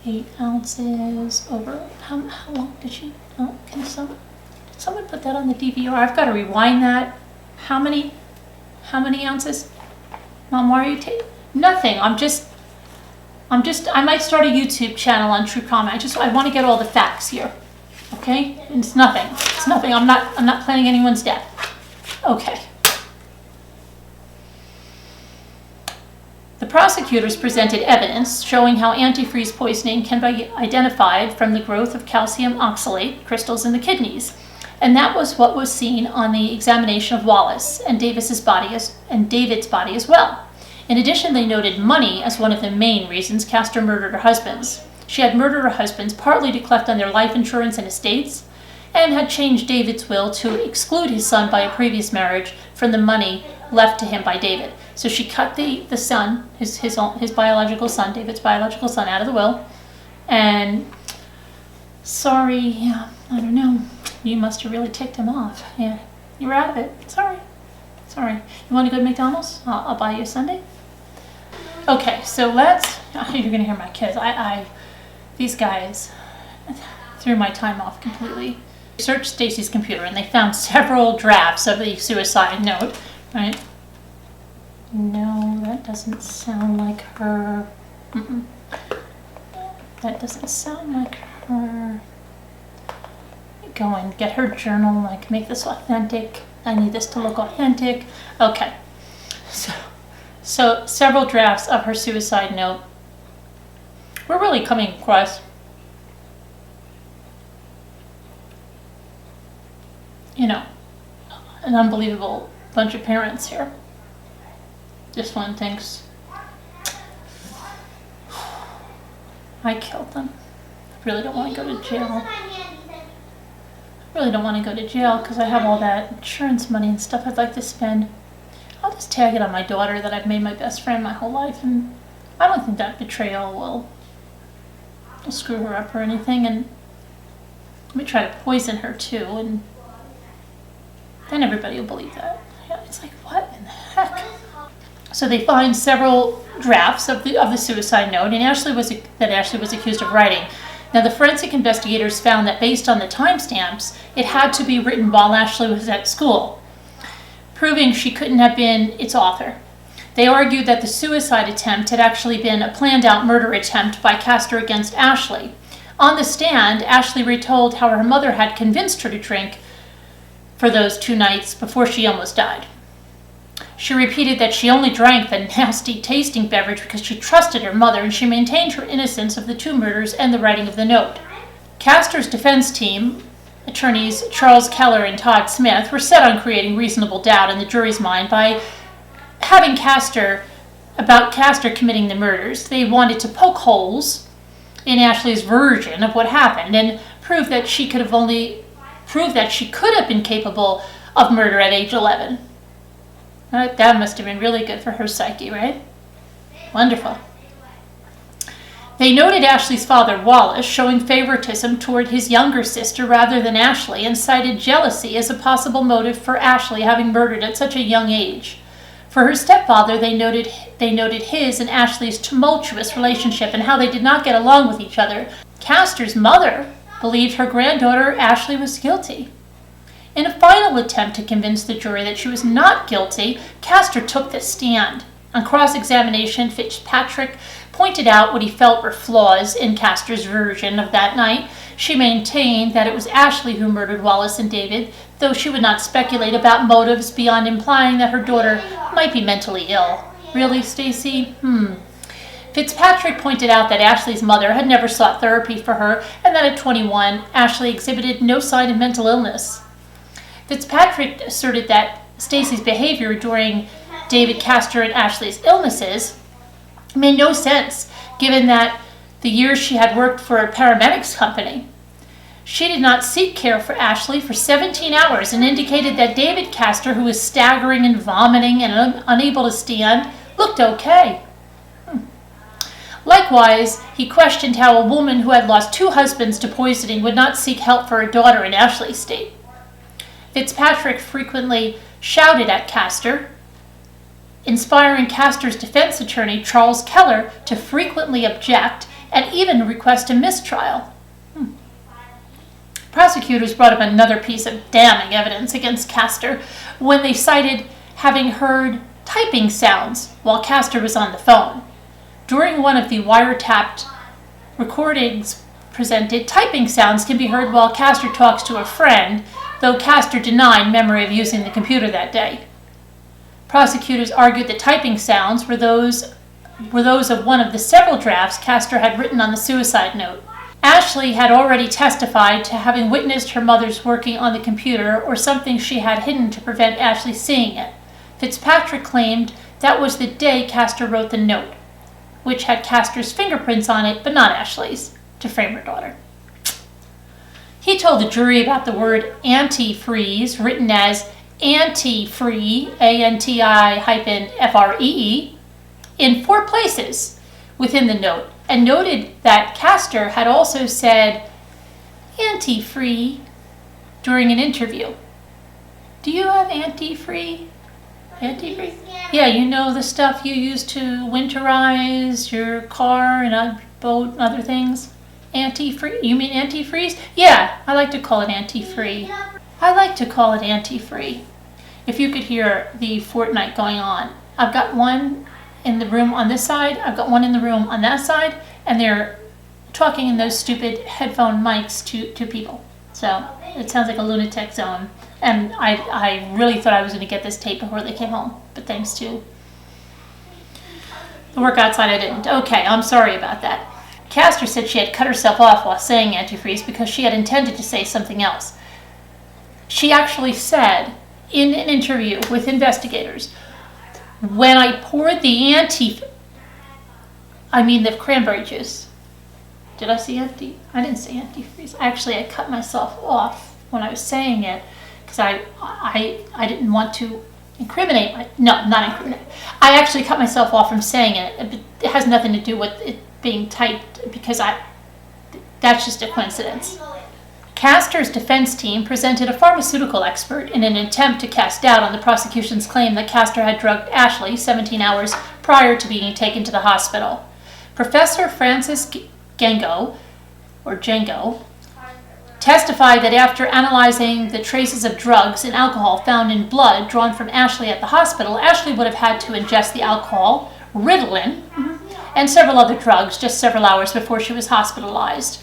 8 ounces over, how long did she, oh, did someone put that on the DVR? I've got to rewind that. How many ounces? Mom, why are you taking? Nothing, I might start a YouTube channel on true crime. I want to get all the facts here, okay? It's nothing, I'm not planning anyone's death. Okay. The prosecutors presented evidence showing how antifreeze poisoning can be identified from the growth of calcium oxalate crystals in the kidneys, and that was what was seen on the examination of Wallace and David's body as well. In addition, they noted money as one of the main reasons Castor murdered her husbands. She had murdered her husbands partly to collect on their life insurance and estates, and had changed David's will to exclude his son by a previous marriage from the money left to him by David. So she cut the son, his biological son, David's biological son, out of the will. And sorry, yeah, I don't know. You must have really ticked him off. Yeah, you were out of it. Sorry. You want to go to McDonald's? I'll buy you a sundae. Okay, so you're gonna hear my kids. These guys threw my time off completely. They searched Stacey's computer and they found several drafts of the suicide note, right? No, that doesn't sound like her. That doesn't sound like her. Go and get her journal, like make this authentic. I need this to look authentic. Okay. So several drafts of her suicide note. We're really coming across an unbelievable bunch of parents here. This one thinks, I killed them. I really don't want to go to jail. Because I have all that insurance money and stuff I'd like to spend. I'll just tag it on my daughter that I've made my best friend my whole life, and I don't think that betrayal will screw her up or anything, and let me try to poison her too, and then everybody will believe that. Yeah, it's like, what in the heck? So they find several drafts of the suicide note, and Ashley was accused of writing. Now, the forensic investigators found that based on the timestamps, it had to be written while Ashley was at school, proving she couldn't have been its author. They argued that the suicide attempt had actually been a planned-out murder attempt by Castor against Ashley. On the stand, Ashley retold how her mother had convinced her to drink for those 2 nights before she almost died. She repeated that she only drank the nasty tasting beverage because she trusted her mother, and she maintained her innocence of the 2 murders and the writing of the note. Castor's defense team, attorneys Charles Keller and Todd Smith, were set on creating reasonable doubt in the jury's mind by having Castor about Castor committing the murders. They wanted to poke holes in Ashley's version of what happened and prove that she could have been capable of murder at age 11. That must have been really good for her psyche, right? Wonderful. They noted Ashley's father, Wallace, showing favoritism toward his younger sister rather than Ashley, and cited jealousy as a possible motive for Ashley having murdered at such a young age. For her stepfather, they noted his and Ashley's tumultuous relationship and how they did not get along with each other. Castor's mother believed her granddaughter Ashley was guilty. In a final attempt to convince the jury that she was not guilty, Castor took the stand. On cross-examination, Fitzpatrick pointed out what he felt were flaws in Castor's version of that night. She maintained that it was Ashley who murdered Wallace and David, though she would not speculate about motives beyond implying that her daughter might be mentally ill. Really, Stacey? Fitzpatrick pointed out that Ashley's mother had never sought therapy for her, and that at 21, Ashley exhibited no sign of mental illness. Fitzpatrick asserted that Stacey's behavior during David Castor and Ashley's illnesses made no sense, given that the years she had worked for a paramedics company. She did not seek care for Ashley for 17 hours and indicated that David Castor, who was staggering and vomiting and unable to stand, looked okay. Likewise, he questioned how a woman who had lost 2 husbands to poisoning would not seek help for her daughter in Ashley's state. Fitzpatrick frequently shouted at Castor, inspiring Castor's defense attorney, Charles Keller, to frequently object and even request a mistrial. Prosecutors brought up another piece of damning evidence against Castor when they cited having heard typing sounds while Castor was on the phone. During one of the wiretapped recordings presented, typing sounds can be heard while Castor talks to a friend, though Castor denied memory of using the computer that day. Prosecutors argued that typing sounds were those of one of the several drafts Castor had written on the suicide note. Ashley had already testified to having witnessed her mother's working on the computer, or something she had hidden to prevent Ashley seeing it. Fitzpatrick claimed that was the day Castor wrote the note, which had Castor's fingerprints on it, but not Ashley's, to frame her daughter. He told the jury about the word antifreeze, written as anti-free, ANTI-FREE, in 4 places within the note, and noted that Castor had also said anti-free during an interview. Do you have anti-free? Anti-free? Yeah, you know the stuff you use to winterize your car and a boat and other things? Anti-free? You mean antifreeze? Yeah, I like to call it anti-free. If you could hear the Fortnite going on. I've got one in the room on this side, I've got one in the room on that side, and they're talking in those stupid headphone mics to people. So it sounds like a lunatic zone. And I really thought I was going to get this tape before they came home, but thanks to the work outside, I didn't. Okay, I'm sorry about that. Castor said she had cut herself off while saying antifreeze because she had intended to say something else. She actually said in an interview with investigators, when I poured the cranberry juice. Did I say anti? I didn't say antifreeze. Actually, I cut myself off when I was saying it because I didn't want to incriminate not incriminate. I actually cut myself off from saying it. It has nothing to do with it being typed because that's just a coincidence. Castor's defense team presented a pharmaceutical expert in an attempt to cast doubt on the prosecution's claim that Castor had drugged Ashley 17 hours prior to being taken to the hospital. Professor Francis Django testified that after analyzing the traces of drugs and alcohol found in blood drawn from Ashley at the hospital, Ashley would have had to ingest the alcohol, Ritalin, and several other drugs just several hours before she was hospitalized.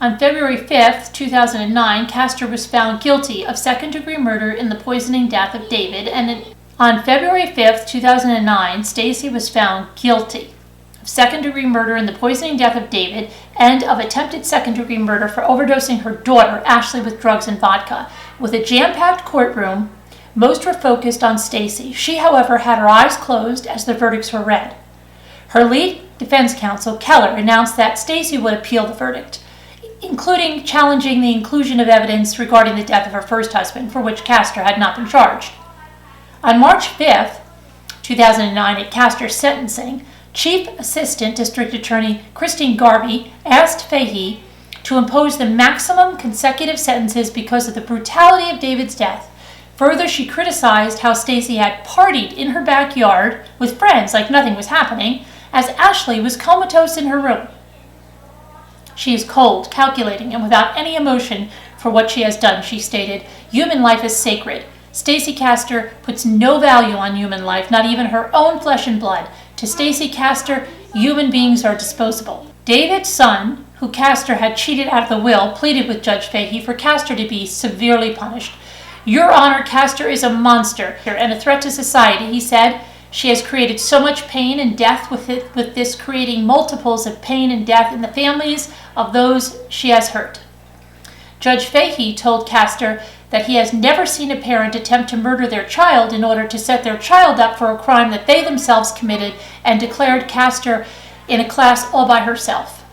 On February 5th, 2009, Castor was found guilty of second-degree murder in the poisoning death of David, and on February 5th, 2009, Stacey was found guilty of second-degree murder in the poisoning death of David and of attempted second-degree murder for overdosing her daughter, Ashley, with drugs and vodka. With a jam-packed courtroom, most were focused on Stacey. She, however, had her eyes closed as the verdicts were read. Her lead defense counsel, Keller, announced that Stacey would appeal the verdict, including challenging the inclusion of evidence regarding the death of her first husband, for which Castor had not been charged. On March 5th, 2009, at Castor's sentencing, Chief Assistant District Attorney Christine Garvey asked Fahey to impose the maximum consecutive sentences because of the brutality of David's death. Further, she criticized how Stacey had partied in her backyard with friends like nothing was happening, as Ashley was comatose in her room. She is cold, calculating, and without any emotion for what she has done, she stated. Human life is sacred. Stacey Castor puts no value on human life, not even her own flesh and blood. To Stacey Castor, human beings are disposable. David's son, who Castor had cheated out of the will, pleaded with Judge Fahey for Castor to be severely punished. Your Honor, Castor is a monster and a threat to society, he said. She has created so much pain and death with this creating multiples of pain and death in the families of those she has hurt. Judge Fahey told Castor that he has never seen a parent attempt to murder their child in order to set their child up for a crime that they themselves committed, and declared Castor in a class all by herself.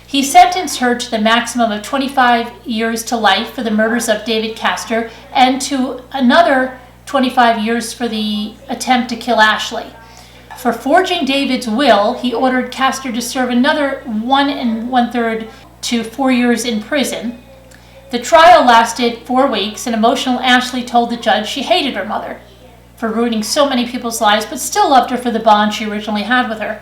He sentenced her to the maximum of 25 years to life for the murders of David Castor and to another 25 years for the attempt to kill Ashley. For forging David's will, he ordered Castor to serve another 1 1/3 to 4 years in prison. The trial lasted 4 weeks, and emotional Ashley told the judge she hated her mother for ruining so many people's lives, but still loved her for the bond she originally had with her.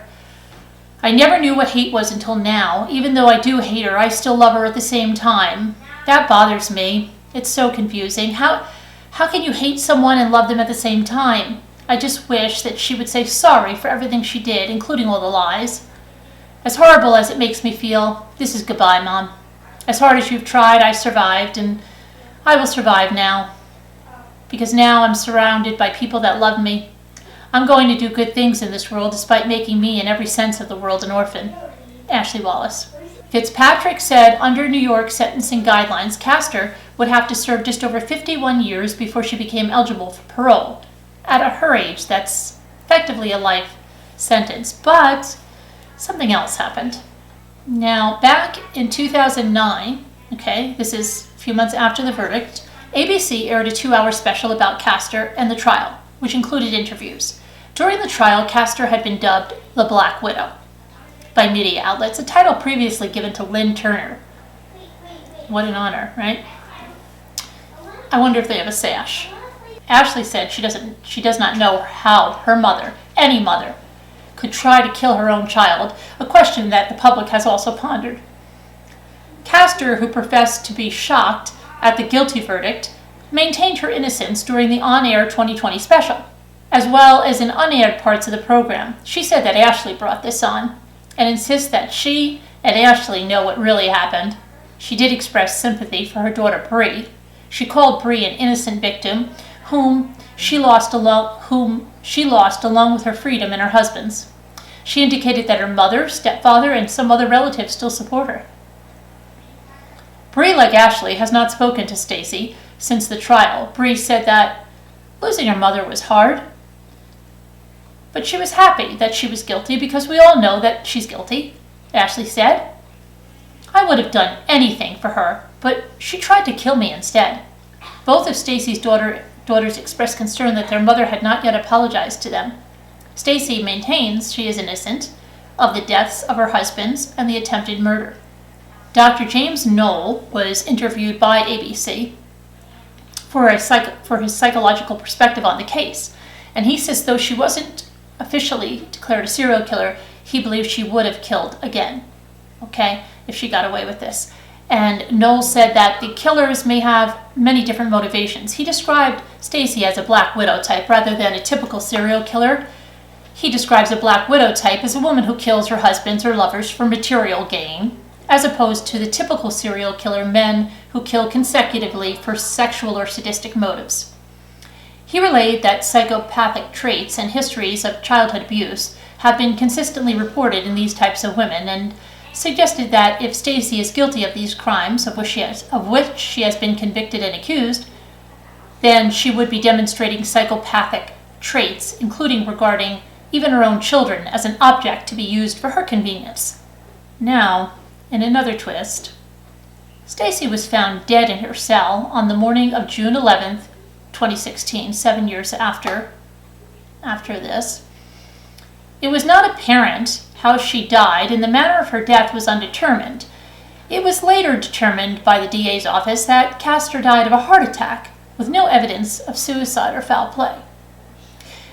I never knew what hate was until now. Even though I do hate her, I still love her at the same time. That bothers me. It's so confusing. How can you hate someone and love them at the same time? I just wish that she would say sorry for everything she did, including all the lies. As horrible as it makes me feel, this is goodbye, Mom. As hard as you've tried, I survived, and I will survive now. Because now I'm surrounded by people that love me. I'm going to do good things in this world despite making me, in every sense of the world, an orphan. Ashley Wallace. Fitzpatrick said under New York sentencing guidelines, Castor would have to serve just over 51 years before she became eligible for parole. At her age, that's effectively a life sentence. But something else happened. Now, back in 2009, this is a few months after the verdict, ABC aired a 2-hour special about Castor and the trial, which included interviews. During the trial, Castor had been dubbed the Black Widow by media outlets, a title previously given to Lynn Turner. What an honor, right? I wonder if they have a sash. Ashley said she does not know how her mother, any mother, could try to kill her own child, a question that the public has also pondered. Castor, who professed to be shocked at the guilty verdict, maintained her innocence during the on-air 2020 special, as well as in unaired parts of the program. She said that Ashley brought this on, and insists that she and Ashley know what really happened. She did express sympathy for her daughter Bree. She called Bree an innocent victim, whom she lost along with her freedom and her husband's. She indicated that her mother, stepfather, and some other relatives still support her. Bree, like Ashley, has not spoken to Stacey since the trial. Bree said that losing her mother was hard, but she was happy that she was guilty because we all know that she's guilty. Ashley said, I would have done anything for her, but she tried to kill me instead. Both of Stacey's daughters expressed concern that their mother had not yet apologized to them. Stacey maintains she is innocent of the deaths of her husbands and the attempted murder. Dr. James Knoll was interviewed by ABC for his psychological perspective on the case, and he says though she wasn't officially declared a serial killer, he believes she would have killed again, if she got away with this. And Knoll said that the killers may have many different motivations. He described Stacey as a Black Widow type rather than a typical serial killer. He describes a Black Widow type as a woman who kills her husbands or lovers for material gain, as opposed to the typical serial killer men who kill consecutively for sexual or sadistic motives. He relayed that psychopathic traits and histories of childhood abuse have been consistently reported in these types of women, and suggested that if Stacey is guilty of these crimes of which she has been convicted and accused, then she would be demonstrating psychopathic traits, including regarding even her own children, as an object to be used for her convenience. Now, in another twist, Stacey was found dead in her cell on the morning of June 11th, 2016, 7 years after this. It was not apparent how she died, and the manner of her death was undetermined. It was later determined by the DA's office that Castor died of a heart attack, with no evidence of suicide or foul play.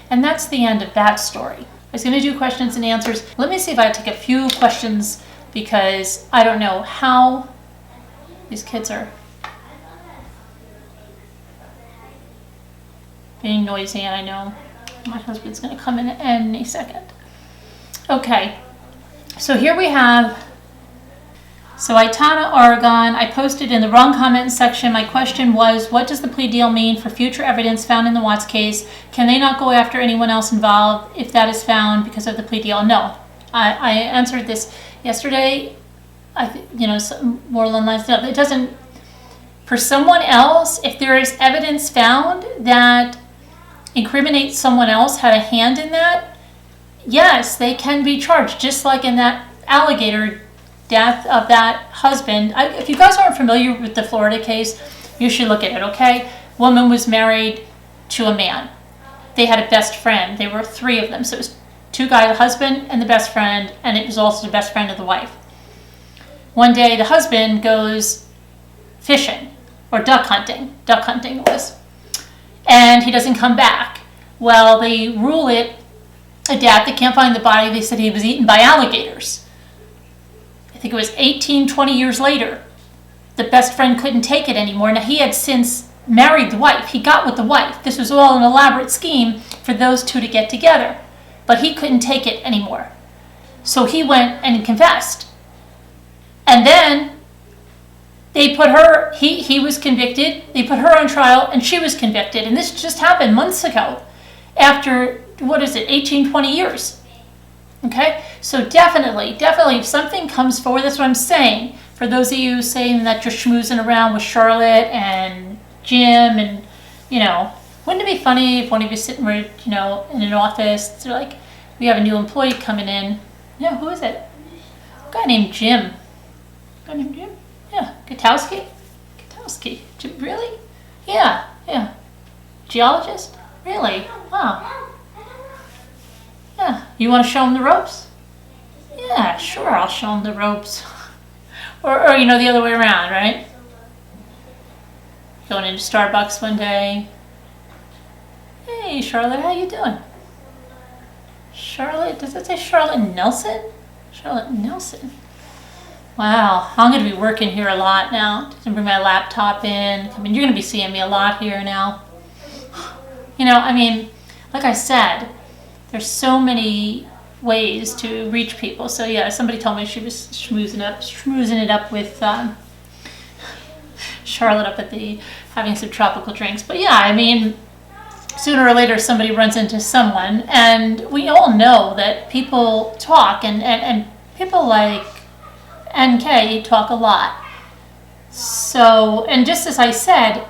And that's the end of that story. I was going to do questions and answers. Let me see if I take a few questions, because I don't know how these kids are being noisy, and I know my husband's going to come in any second. Okay, so here we have, so Itana, Oregon, I posted in the wrong comment section. My question was, what does the plea deal mean for future evidence found in the Watts case? Can they not go after anyone else involved if that is found because of the plea deal? No. I answered this yesterday. More along the lines of, it doesn't, for someone else, if there is evidence found that incriminates someone else had a hand in that, yes, they can be charged, just like in that alligator death of that husband. If you guys aren't familiar with the Florida case, you should look at it, okay? Woman was married to a man. They had a best friend. There were three of them. So it was two guys, the husband and the best friend, and it was also the best friend of the wife. One day the husband goes fishing, or duck hunting it was, and he doesn't come back. Well, they rule it a death. They can't find the body. They said he was eaten by alligators. I think it was 18, 20 years later. The best friend couldn't take it anymore. Now, he had since married the wife. He got with the wife. This was all an elaborate scheme for those two to get together. But he couldn't take it anymore. So he went and confessed. And then they put her, he was convicted, they put her on trial, and she was convicted. And this just happened months ago, after, 18, 20 years. Okay? So definitely, if something comes forward, that's what I'm saying. For those of you saying that you're schmoozing around with Charlotte and Jim, and, wouldn't it be funny if one of you sitting, in an office, they're like, we have a new employee coming in. Yeah, who is it? A guy named Jim. Yeah, Gutowski? Really? Yeah. Geologist? Really? Wow. Yeah, you want to show him the ropes? Yeah, sure, I'll show him the ropes. or the other way around, right? Going into Starbucks one day. Hey, Charlotte, how you doing? Charlotte, does it say Charlotte Nelson? Charlotte Nelson. Wow, I'm going to be working here a lot now. I'm going to bring my laptop in. You're going to be seeing me a lot here now. Like I said, there's so many ways to reach people. So yeah, somebody told me she was schmoozing it up with Charlotte up at having some tropical drinks. But yeah, sooner or later somebody runs into someone, and we all know that people talk, and people like NK talk a lot. So, and just as I said,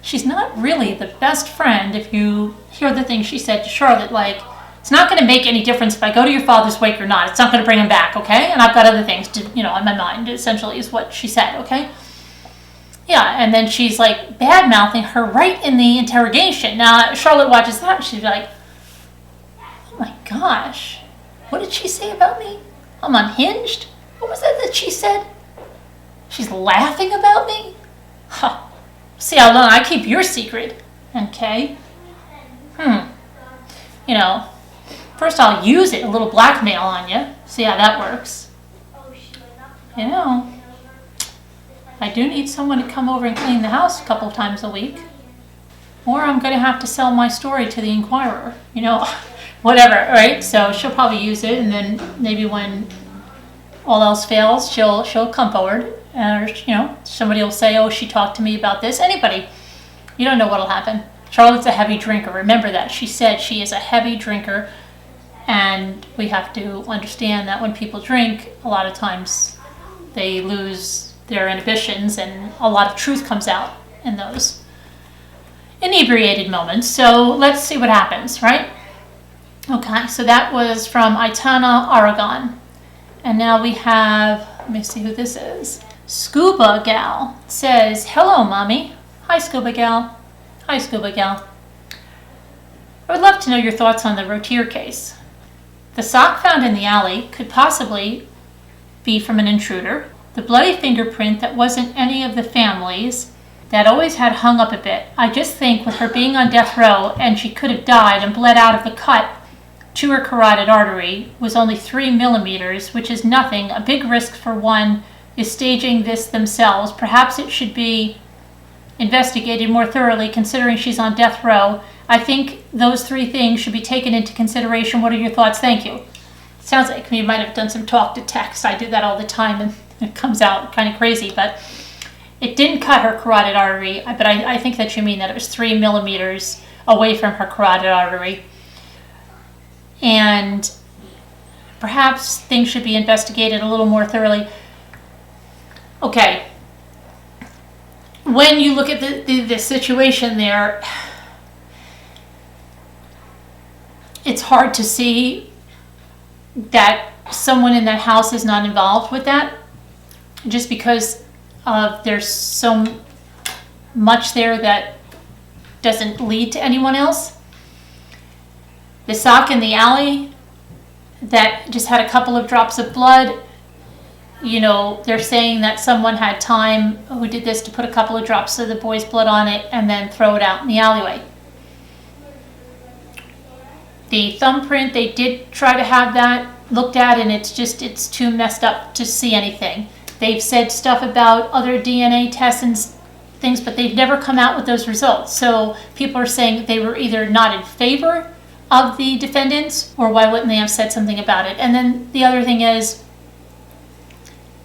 she's not really the best friend. If you hear the things she said to Charlotte, like, it's not going to make any difference if I go to your father's wake or not. It's not going to bring him back, okay? And I've got other things to, on my mind, essentially, is what she said, okay? Yeah, and then she's like bad-mouthing her right in the interrogation. Now, Charlotte watches that and she's like, oh my gosh, what did she say about me? I'm unhinged? What was that she said? She's laughing about me? Huh. See how long I keep your secret, okay? First I'll use it, a little blackmail on you. See how that works. I do need someone to come over and clean the house a couple of times a week. Or I'm going to have to sell my story to the Inquirer. Whatever, right? So she'll probably use it, and then maybe when all else fails, she'll come forward. Or, somebody will say, oh, she talked to me about this. Anybody. You don't know what'll happen. Charlotte's a heavy drinker. Remember that. She said she is a heavy drinker. And we have to understand that when people drink, a lot of times they lose their inhibitions, and a lot of truth comes out in those inebriated moments. So let's see what happens, right? Okay, so that was from Itana, Oregon. And now we have, let me see who this is. Scuba Gal says, hello, Mommy. Hi, Scuba Gal. Hi, Scuba Gal. I would love to know your thoughts on the Routier case. The sock found in the alley could possibly be from an intruder. The bloody fingerprint that wasn't any of the family's, that always had hung up a bit. I just think with her being on death row and she could have died and bled out of the cut to her carotid artery was only 3 millimeters, which is nothing. A big risk for one is staging this themselves. Perhaps it should be investigated more thoroughly considering she's on death row. I think those 3 things should be taken into consideration. What are your thoughts? Thank you. Sounds like you might have done some talk to text. I do that all the time and it comes out kind of crazy, but it didn't cut her carotid artery, but I think that you mean that it was 3 millimeters away from her carotid artery. And perhaps things should be investigated a little more thoroughly. Okay. When you look at the situation there, it's hard to see that someone in that house is not involved with that, just because there's so much there that doesn't lead to anyone else. The sock in the alley that just had a couple of drops of blood, you know, they're saying that someone had time who did this to put a couple of drops of the boy's blood on it and then throw it out in the alleyway. The thumbprint, they did try to have that looked at, and it's too messed up to see anything. They've said stuff about other DNA tests and things, but they've never come out with those results. So people are saying they were either not in favor of the defendants, or why wouldn't they have said something about it? And then the other thing is,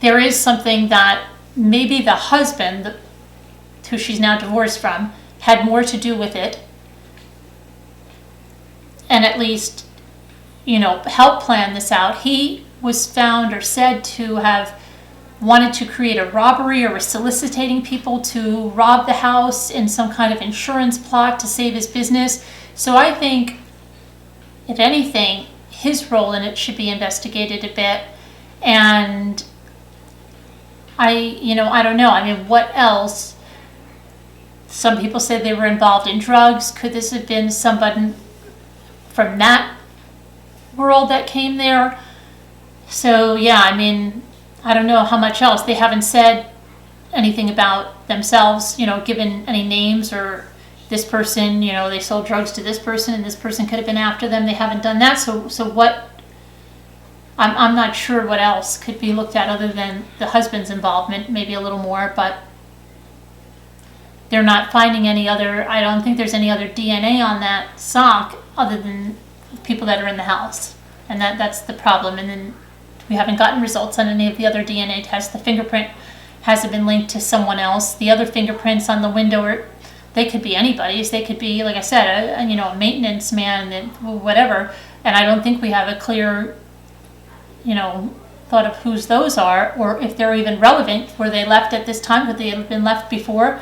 there is something that maybe the husband, who she's now divorced from, had more to do with it, and at least, you know, help plan this out. He was found or said to have wanted to create a robbery or was soliciting people to rob the house in some kind of insurance plot to save his business. So I think, if anything, his role in it should be investigated a bit. And I don't know. I mean, what else? Some people said they were involved in drugs. Could this have been somebody from that world that came there? So yeah, I mean, I don't know how much else. They haven't said anything about themselves, you know, given any names or this person, you know, they sold drugs to this person and this person could have been after them. They haven't done that. So what, I'm not sure what else could be looked at other than the husband's involvement, maybe a little more, but they're not finding any other, I don't think there's any other DNA on that sock other than people that are in the house. And that's the problem. And then we haven't gotten results on any of the other DNA tests. The fingerprint hasn't been linked to someone else. The other fingerprints on the window, they could be anybody's. They could be, like I said, a maintenance man, and whatever. And I don't think we have a clear, thought of whose those are, or if they're even relevant. Were they left at this time? Could they have been left before?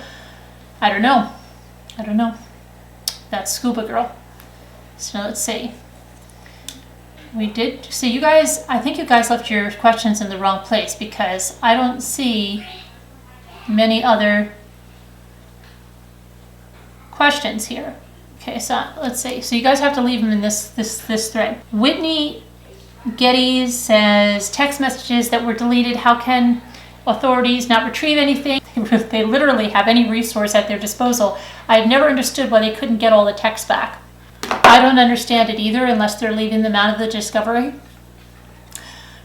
I don't know. That's Scuba Girl. So let's see. We did. So you guys, I think you guys left your questions in the wrong place, because I don't see many other questions here. Okay, so let's see. So you guys have to leave them in this thread. Whitney Geddes says, text messages that were deleted. How can authorities not retrieve anything? They literally have any resource at their disposal. I've never understood why they couldn't get all the text back. I don't understand it either, unless they're leaving them out of the discovery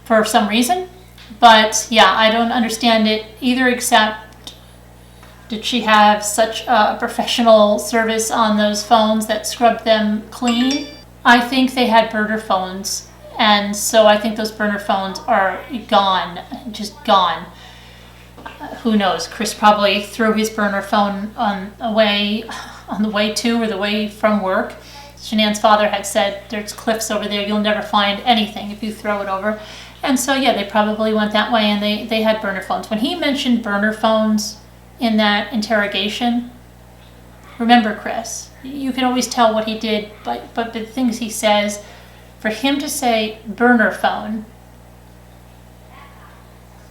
for some reason. But yeah, I don't understand it either, except did she have such a professional service on those phones that scrubbed them clean? I think they had burner phones, and so I think those burner phones are gone, just gone. Who knows? Chris probably threw his burner phone on the way to or the way from work. Shanann's father had said, there's cliffs over there, you'll never find anything if you throw it over. And so yeah, they probably went that way, and they had burner phones. When he mentioned burner phones in that interrogation, remember, Chris, you can always tell what he did, but the things he says, For him to say burner phone,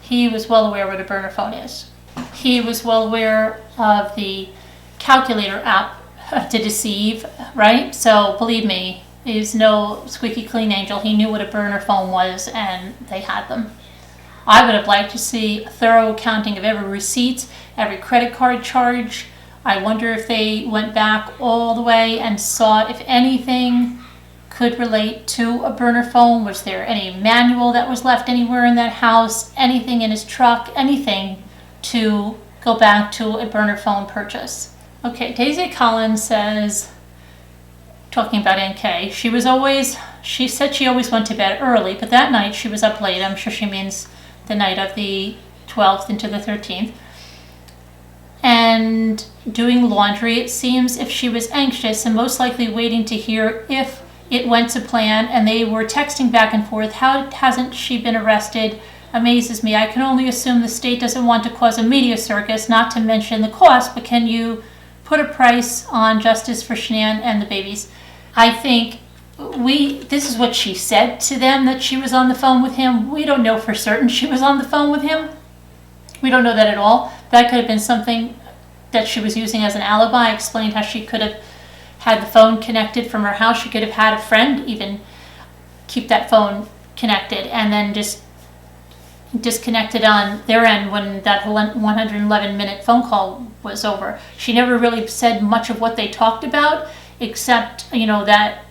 he was well aware what a burner phone is. He was well aware of the calculator app to deceive, right? So believe me, he's no squeaky clean angel. He knew what a burner phone was, and they had them. I would have liked to see a thorough accounting of every receipt, every credit card charge. I wonder if they went back all the way and saw if anything could relate to a burner phone. Was there any manual that was left anywhere in that house, anything in his truck, anything to go back to a burner phone purchase. Okay, Daisy Collins says, talking about NK, she said she always went to bed early, but that night she was up late. I'm sure she means the night of the 12th into the 13th. And doing laundry, it seems, if she was anxious and most likely waiting to hear if it went to plan, and they were texting back and forth. How hasn't she been arrested? Amazes me. I can only assume the state doesn't want to cause a media circus, not to mention the cost, but can you put a price on justice for Shanann and the babies? I think this is what she said to them, that she was on the phone with him. We don't know for certain she was on the phone with him. We don't know that at all. That could have been something that she was using as an alibi. I explained how she could have had the phone connected from her house. She could have had a friend even keep that phone connected and then just disconnected on their end when that 111-minute phone call was over. She never really said much of what they talked about, except, that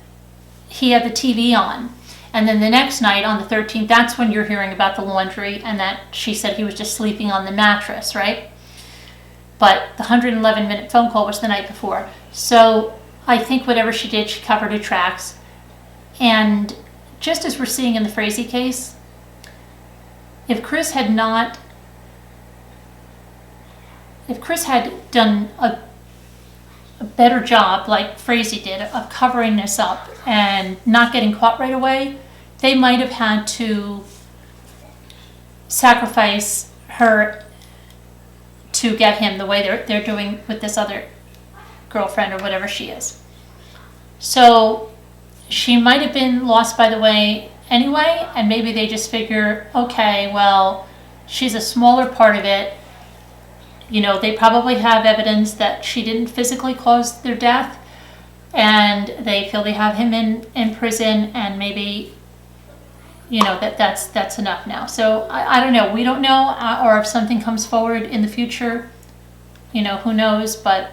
he had the TV on. And then the next night, on the 13th, that's when you're hearing about the laundry, and that she said he was just sleeping on the mattress, right? But the 111-minute phone call was the night before. So I think whatever she did, she covered her tracks. And just as we're seeing in the Frazee case, if Chris had done a better job, like Frazee did, of covering this up and not getting caught right away, they might have had to sacrifice her to get him the way they're doing with this other girlfriend or whatever she is. So she might have been lost by the way anyway, and maybe they just figure, okay, well, she's a smaller part of it. They probably have evidence that she didn't physically cause their death, and they feel they have him in prison, and maybe, that's enough now. So I don't know. We don't know, or if something comes forward in the future, who knows, but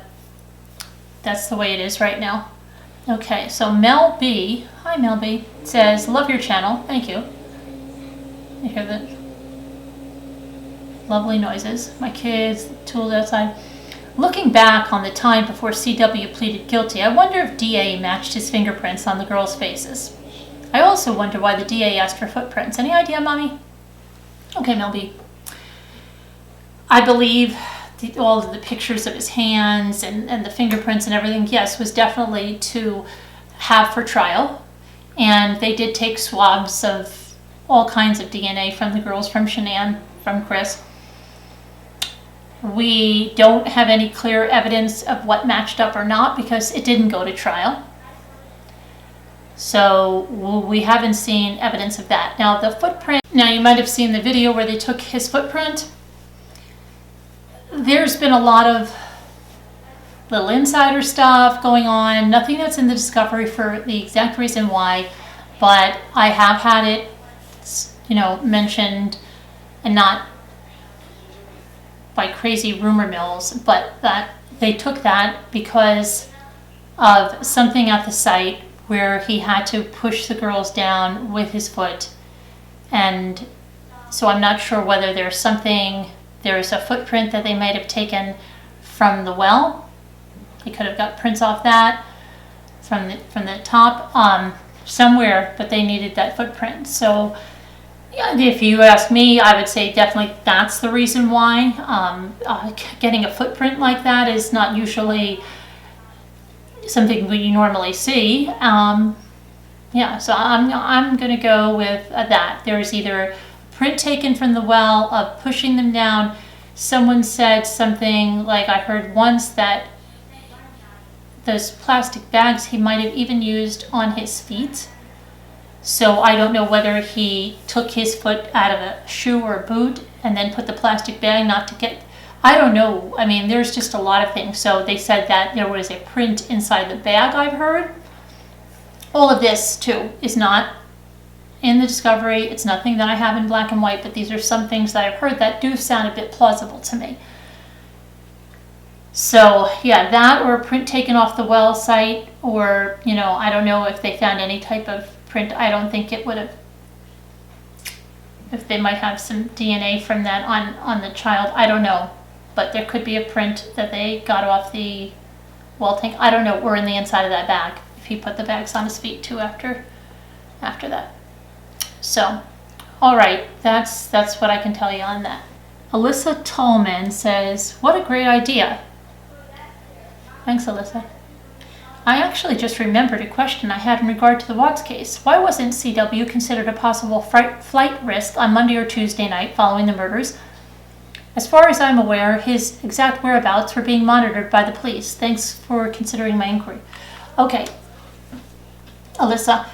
that's the way it is right now. Okay, so Mel B, hi Mel B, says, love your channel, thank you. You hear the lovely noises. My kids, tools outside. Looking back on the time before CW pleaded guilty, I wonder if DA matched his fingerprints on the girls' faces. I also wonder why the DA asked for footprints. Any idea, Mommy? Okay, Mel B. I believe all of the pictures of his hands and the fingerprints and everything, yes, was definitely to have for trial. And they did take swabs of all kinds of DNA from the girls, from Shanann, from Chris. We don't have any clear evidence of what matched up or not because it didn't go to trial. So we haven't seen evidence of that. Now the footprint, now you might have seen the video where they took his footprint. There's been a lot of little insider stuff going on, nothing that's in the discovery for the exact reason why, but I have had it, mentioned, and not by crazy rumor mills, but that they took that because of something at the site where he had to push the girls down with his foot. And so I'm not sure whether there's a footprint that they might have taken from the well. They could have got prints off that from the top somewhere, but they needed that footprint. So if you ask me, I would say definitely that's the reason why. Getting a footprint like that is not usually something we normally see. So I'm going to go with that. There's either print taken from the well of pushing them down. Someone said something like, I heard once that those plastic bags he might have even used on his feet So I don't know whether he took his foot out of a shoe or a boot and then put the plastic bag not to get, I don't know. I mean, there's just a lot of things. So they said that there was a print inside the bag, I've heard. All of this, too, is not in the discovery. It's nothing that I have in black and white, but these are some things that I've heard that do sound a bit plausible to me. So, yeah, that or a print taken off the well site, or, you know, I don't know if they found any type of print. I don't think it would have, if they might have some DNA from that on the child, I don't know. But there could be a print that they got off the well tank. I don't know, or in the inside of that bag, if he put the bags on his feet too after that. So, all right, that's what I can tell you on that. Alyssa Tallman says, what a great idea. Thanks, Alyssa. I actually just remembered a question I had in regard to the Watts case. Why wasn't CW considered a possible flight risk on Monday or Tuesday night following the murders? As far as I'm aware, his exact whereabouts were being monitored by the police. Thanks for considering my inquiry. Okay, Alyssa,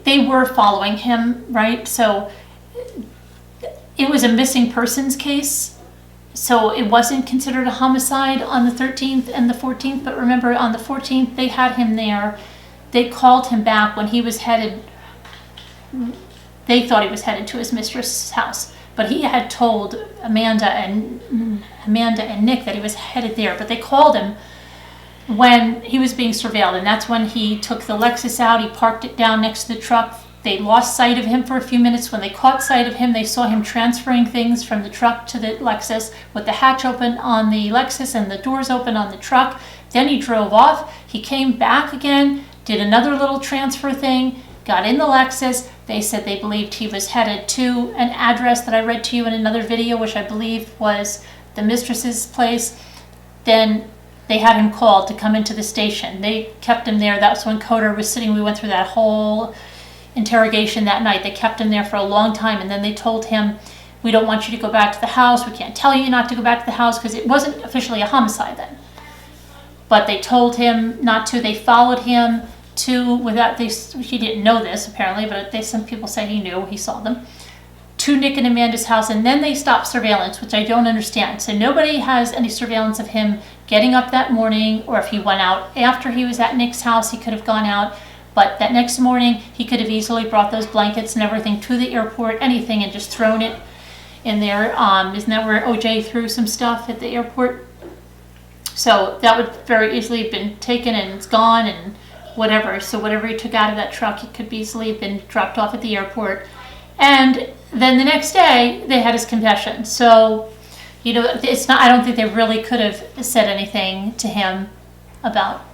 they were following him, right? So it was a missing persons case. So it wasn't considered a homicide on the 13th and the 14th. But remember, on the 14th, they had him there. They called him back when he was headed, they thought he was headed to his mistress's house. But he had told Amanda and Nick that he was headed there. But they called him when he was being surveilled. And that's when he took the Lexus out. He parked it down next to the truck. They lost sight of him for a few minutes. When they caught sight of him, they saw him transferring things from the truck to the Lexus with the hatch open on the Lexus and the doors open on the truck. Then he drove off. He came back again, did another little transfer thing, got in the Lexus. They said they believed he was headed to an address that I read to you in another video, which I believe was the mistress's place. Then they had him called to come into the station. They kept him there. That's when Coder was sitting. We went through that whole interrogation that night. They kept him there for a long time, and then they told him, we don't want you to go back to the house. We can't tell you not to go back to the house, because it wasn't officially a homicide then. But they told him not to. They followed him to, without this, he didn't know this apparently, but some people say he knew, he saw them, to Nick and Amanda's house, and then they stopped surveillance, which I don't understand. So nobody has any surveillance of him getting up that morning, or if he went out after he was at Nick's house, he could have gone out. But that next morning, he could have easily brought those blankets and everything to the airport, anything, and just thrown it in there. Isn't that where OJ threw some stuff at the airport? So that would very easily have been taken and it's gone and whatever. So whatever he took out of that truck, it could easily have been dropped off at the airport. And then the next day, they had his confession. So, you know, it's not, I don't think they really could have said anything to him about,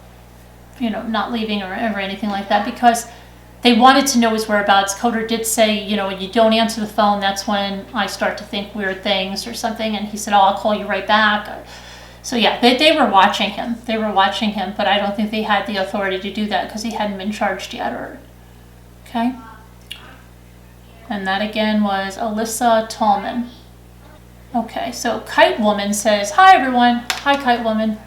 you know, not leaving or anything like that, because they wanted to know his whereabouts. Coder did say, you know, when you don't answer the phone, that's when I start to think weird things or something. And he said, oh, I'll call you right back. So yeah, they were watching him. They were watching him, but I don't think they had the authority to do that because he hadn't been charged yet. Okay. And that again was Alyssa Tallman. Okay, so Kite Woman says, hi everyone. Hi Kite Woman.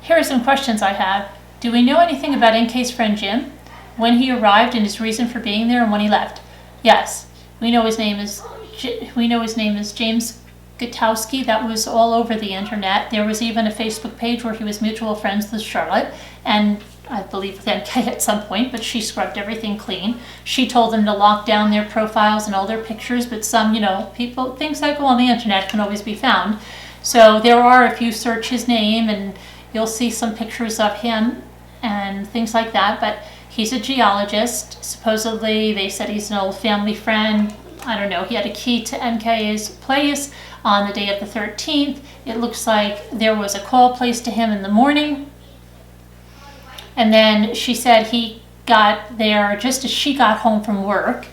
Here are some questions I have. Do we know anything about NK's friend Jim? When he arrived and his reason for being there and when he left? Yes, we know his name is James Gutowski. That was all over the internet. There was even a Facebook page where he was mutual friends with Charlotte, and I believe with NK at some point, but she scrubbed everything clean. She told them to lock down their profiles and all their pictures, but some, you know, people, things that go on the internet can always be found. So there are, if you search his name, and you'll see some pictures of him and things like that, but he's a geologist. Supposedly, they said he's an old family friend. I don't know, he had a key to NK's place on the day of the 13th. It looks like there was a call placed to him in the morning. And then she said he got there just as she got home from work,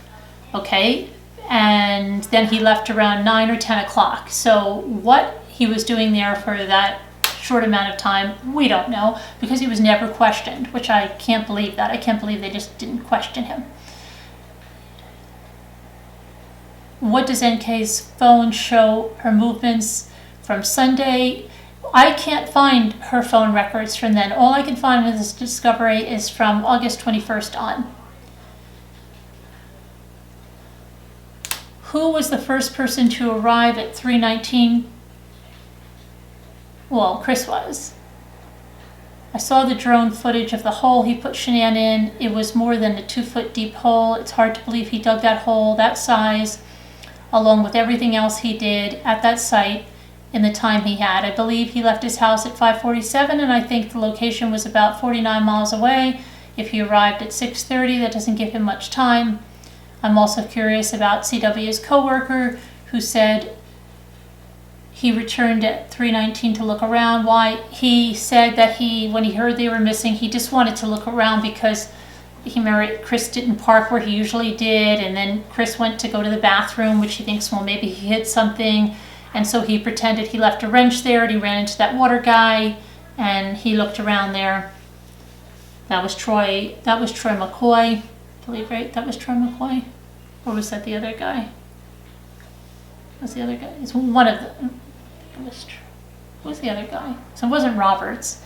okay? And then he left around 9 or 10 o'clock. So what he was doing there for that short amount of time, we don't know, because he was never questioned, which I can't believe that. I can't believe they just didn't question him. What does NK's phone show her movements from Sunday? I can't find her phone records from then. All I can find with this discovery is from August 21st on. who was the first person to arrive at 319? Well, Chris was. I saw the drone footage of the hole he put Shanann in. It was more than a 2-foot deep hole. It's hard to believe he dug that hole that size, along with everything else he did at that site in the time he had. I believe he left his house at 5:47, and I think the location was about 49 miles away. If he arrived at 6:30, that doesn't give him much time. I'm also curious about CW's coworker who said he returned at 3:19 to look around. Why? He said that when he heard they were missing, he just wanted to look around because Chris didn't park where he usually did, and then Chris went to go to the bathroom, which he thinks, well, maybe he hit something, and so he pretended he left a wrench there, and he ran into that water guy, and he looked around there. That was Troy McCoy, I believe, right? That was Troy McCoy? Or was that the other guy? What's the other guy? It's one of the... Who was the other guy? So it wasn't Roberts.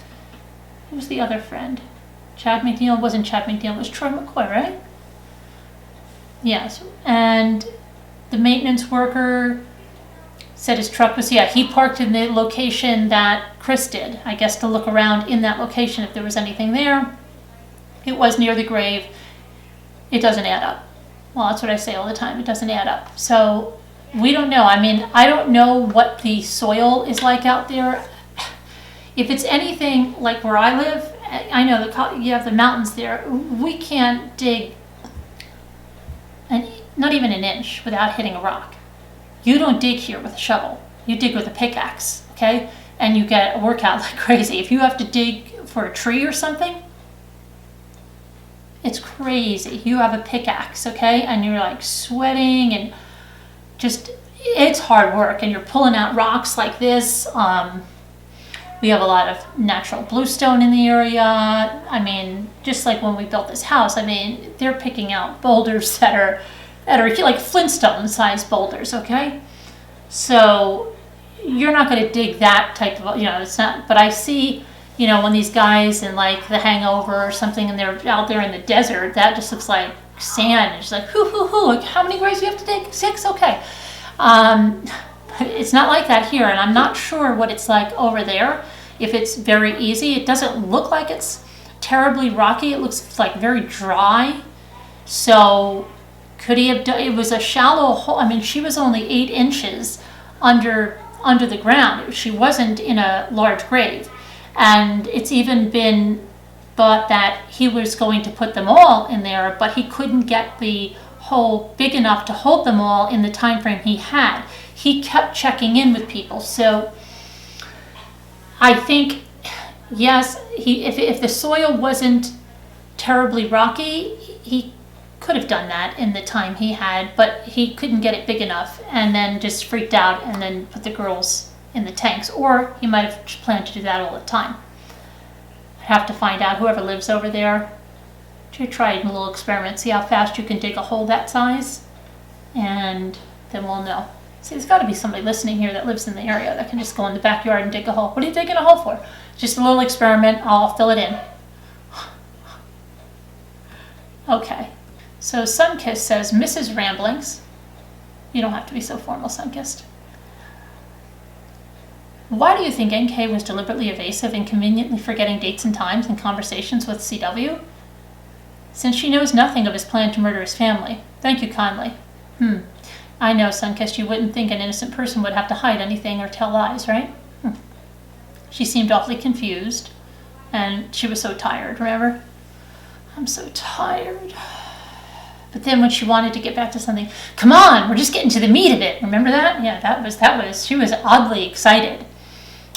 Who was the other friend? Chad McNeil? It wasn't Chad McNeil. It was Troy McCoy, right? Yes. And the maintenance worker said his truck was... Yeah, he parked in the location that Chris did, I guess, to look around in that location if there was anything there. It was near the grave. It doesn't add up. Well, that's what I say all the time. It doesn't add up. So... we don't know. I mean, I don't know what the soil is like out there. If it's anything like where I live, I know you have the mountains there. We can't dig not even an inch without hitting a rock. You don't dig here with a shovel. You dig with a pickaxe, okay? And you get a workout like crazy. If you have to dig for a tree or something, it's crazy. You have a pickaxe, okay? And you're like sweating and just, it's hard work, and you're pulling out rocks like this. We have a lot of natural bluestone in the area. I mean, just like when we built this house, I mean, they're picking out boulders that are like Flintstone-sized boulders, okay? So you're not going to dig that type of, it's not, but I see, when these guys in like The Hangover or something, and they're out there in the desert, that just looks like sand. It's like, like, how many graves do you have to dig? 6? Okay. But it's not like that here, and I'm not sure what it's like over there. If it's very easy, it doesn't look like it's terribly rocky. It looks like very dry. So could he have done, it was a shallow hole. I mean, she was only 8 inches under the ground. She wasn't in a large grave. And it's even been thought that he was going to put them all in there, but he couldn't get the hole big enough to hold them all in the time frame he had. He kept checking in with people. So I think, yes, if the soil wasn't terribly rocky, he could have done that in the time he had, but he couldn't get it big enough, and then just freaked out and then put the girls in the tanks. Or he might have planned to do that all the time. Have to find out, whoever lives over there, to try a little experiment, see how fast you can dig a hole that size, and then we'll know. See, there's got to be somebody listening here that lives in the area that can just go in the backyard and dig a hole. What are you digging a hole for? Just a little experiment. I'll fill it in. Okay, so Sunkist says, Mrs. Ramblings. You don't have to be so formal, Sunkist. Why do you think NK was deliberately evasive and conveniently forgetting dates and times in conversations with CW? Since she knows nothing of his plan to murder his family. Thank you kindly. I know, Sunkist, you wouldn't think an innocent person would have to hide anything or tell lies, right? She seemed awfully confused, and she was so tired, remember? I'm so tired. But then when she wanted to get back to something, come on, we're just getting to the meat of it. Remember that? Yeah, that was, she was oddly excited.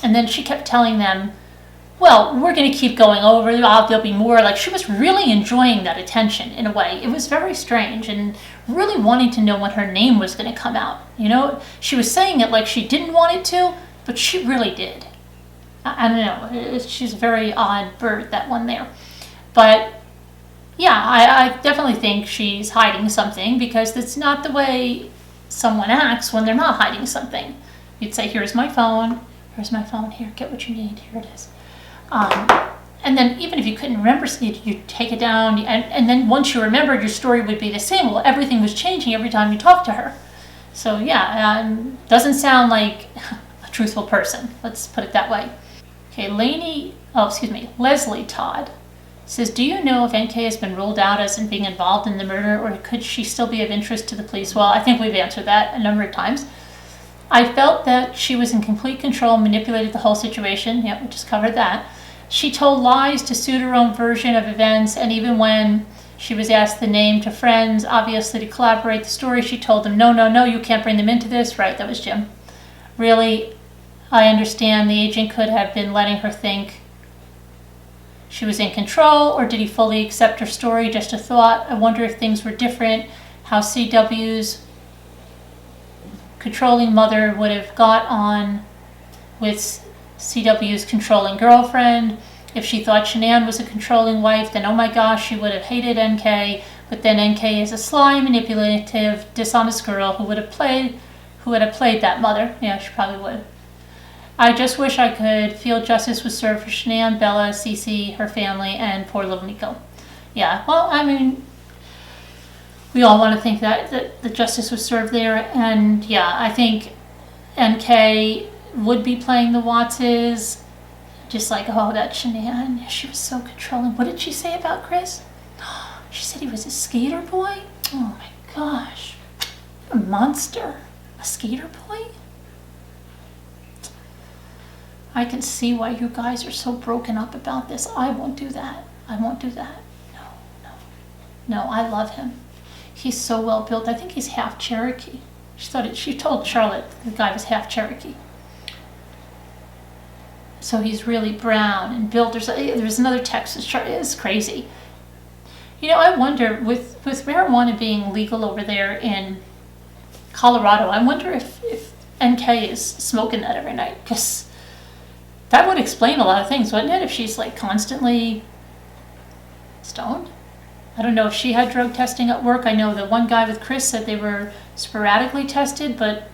And then she kept telling them, well, we're going to keep going over, there'll be more. Like, she was really enjoying that attention in a way. It was very strange, and really wanting to know when her name was going to come out. She was saying it like she didn't want it to, but she really did. I don't know, she's a very odd bird, that one there. But yeah, I definitely think she's hiding something, because it's not the way someone acts when they're not hiding something. You'd say, here's my phone, here, get what you need, here it is. And then even if you couldn't remember, you'd take it down, and then once you remembered, your story would be the same. Well, everything was changing every time you talked to her. So yeah, doesn't sound like a truthful person. Let's put it that way. Okay, Leslie Todd says, do you know if NK has been ruled out as being involved in the murder, or could she still be of interest to the police? Well, I think we've answered that a number of times. I felt that she was in complete control, manipulated the whole situation. Yep, we just covered that. She told lies to suit her own version of events, and even when she was asked the name to friends, obviously to collaborate the story, she told them, no, you can't bring them into this. Right, that was Jim. Really, I understand the agent could have been letting her think she was in control, or did he fully accept her story? Just a thought. I wonder if things were different, how CW's controlling mother would have got on with CW's controlling girlfriend. If she thought Shanann was a controlling wife, then oh my gosh, she would have hated NK. But then NK is a sly, manipulative, dishonest girl who would have played that mother. Yeah, she probably would. I just wish I could feel justice was served for Shanann, Bella, Cece, her family, and poor little Nico. Yeah, well, I mean, we all want to think that the justice was served there. And yeah, I think NK would be playing the Wattses. Just like, oh, that Shanann, she was so controlling. What did she say about Chris? She said he was a skater boy? Oh my gosh. A monster. A skater boy? I can see why you guys are so broken up about this. I won't do that. No, I love him. He's so well built. I think he's half Cherokee. She told Charlotte the guy was half Cherokee. So he's really brown and built. There's another Texas chart. It's crazy. You know, I wonder, with marijuana being legal over there in Colorado, I wonder if NK is smoking that every night, because that would explain a lot of things, wouldn't it? If she's like constantly stoned. I don't know if she had drug testing at work. I know the one guy with Chris said they were sporadically tested, but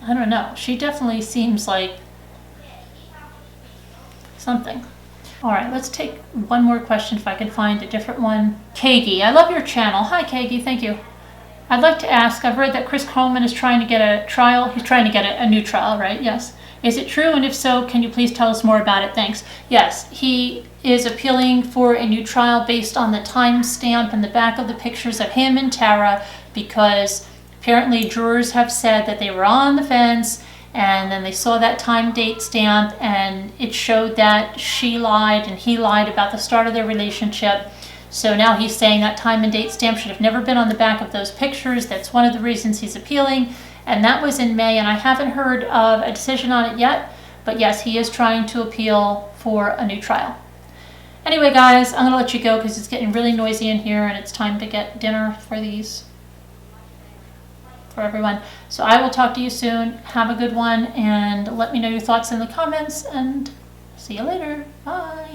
I don't know. She definitely seems like something. All right, let's take one more question if I can find a different one. Kagi, I love your channel. Hi, Kagi, thank you. I'd like to ask, I've read that Chris Coleman is trying to get a trial. He's trying to get a new trial, right? Yes. Is it true? And if so, can you please tell us more about it? Thanks. Yes, he is appealing for a new trial based on the time stamp in the back of the pictures of him and Tara, because apparently jurors have said that they were on the fence and then they saw that time date stamp and it showed that she lied and he lied about the start of their relationship. So now he's saying that time and date stamp should have never been on the back of those pictures. That's one of the reasons he's appealing. And that was in May, and I haven't heard of a decision on it yet. But yes, he is trying to appeal for a new trial. Anyway, guys, I'm going to let you go because it's getting really noisy in here and it's time to get dinner for everyone. So I will talk to you soon. Have a good one, and let me know your thoughts in the comments, and see you later. Bye.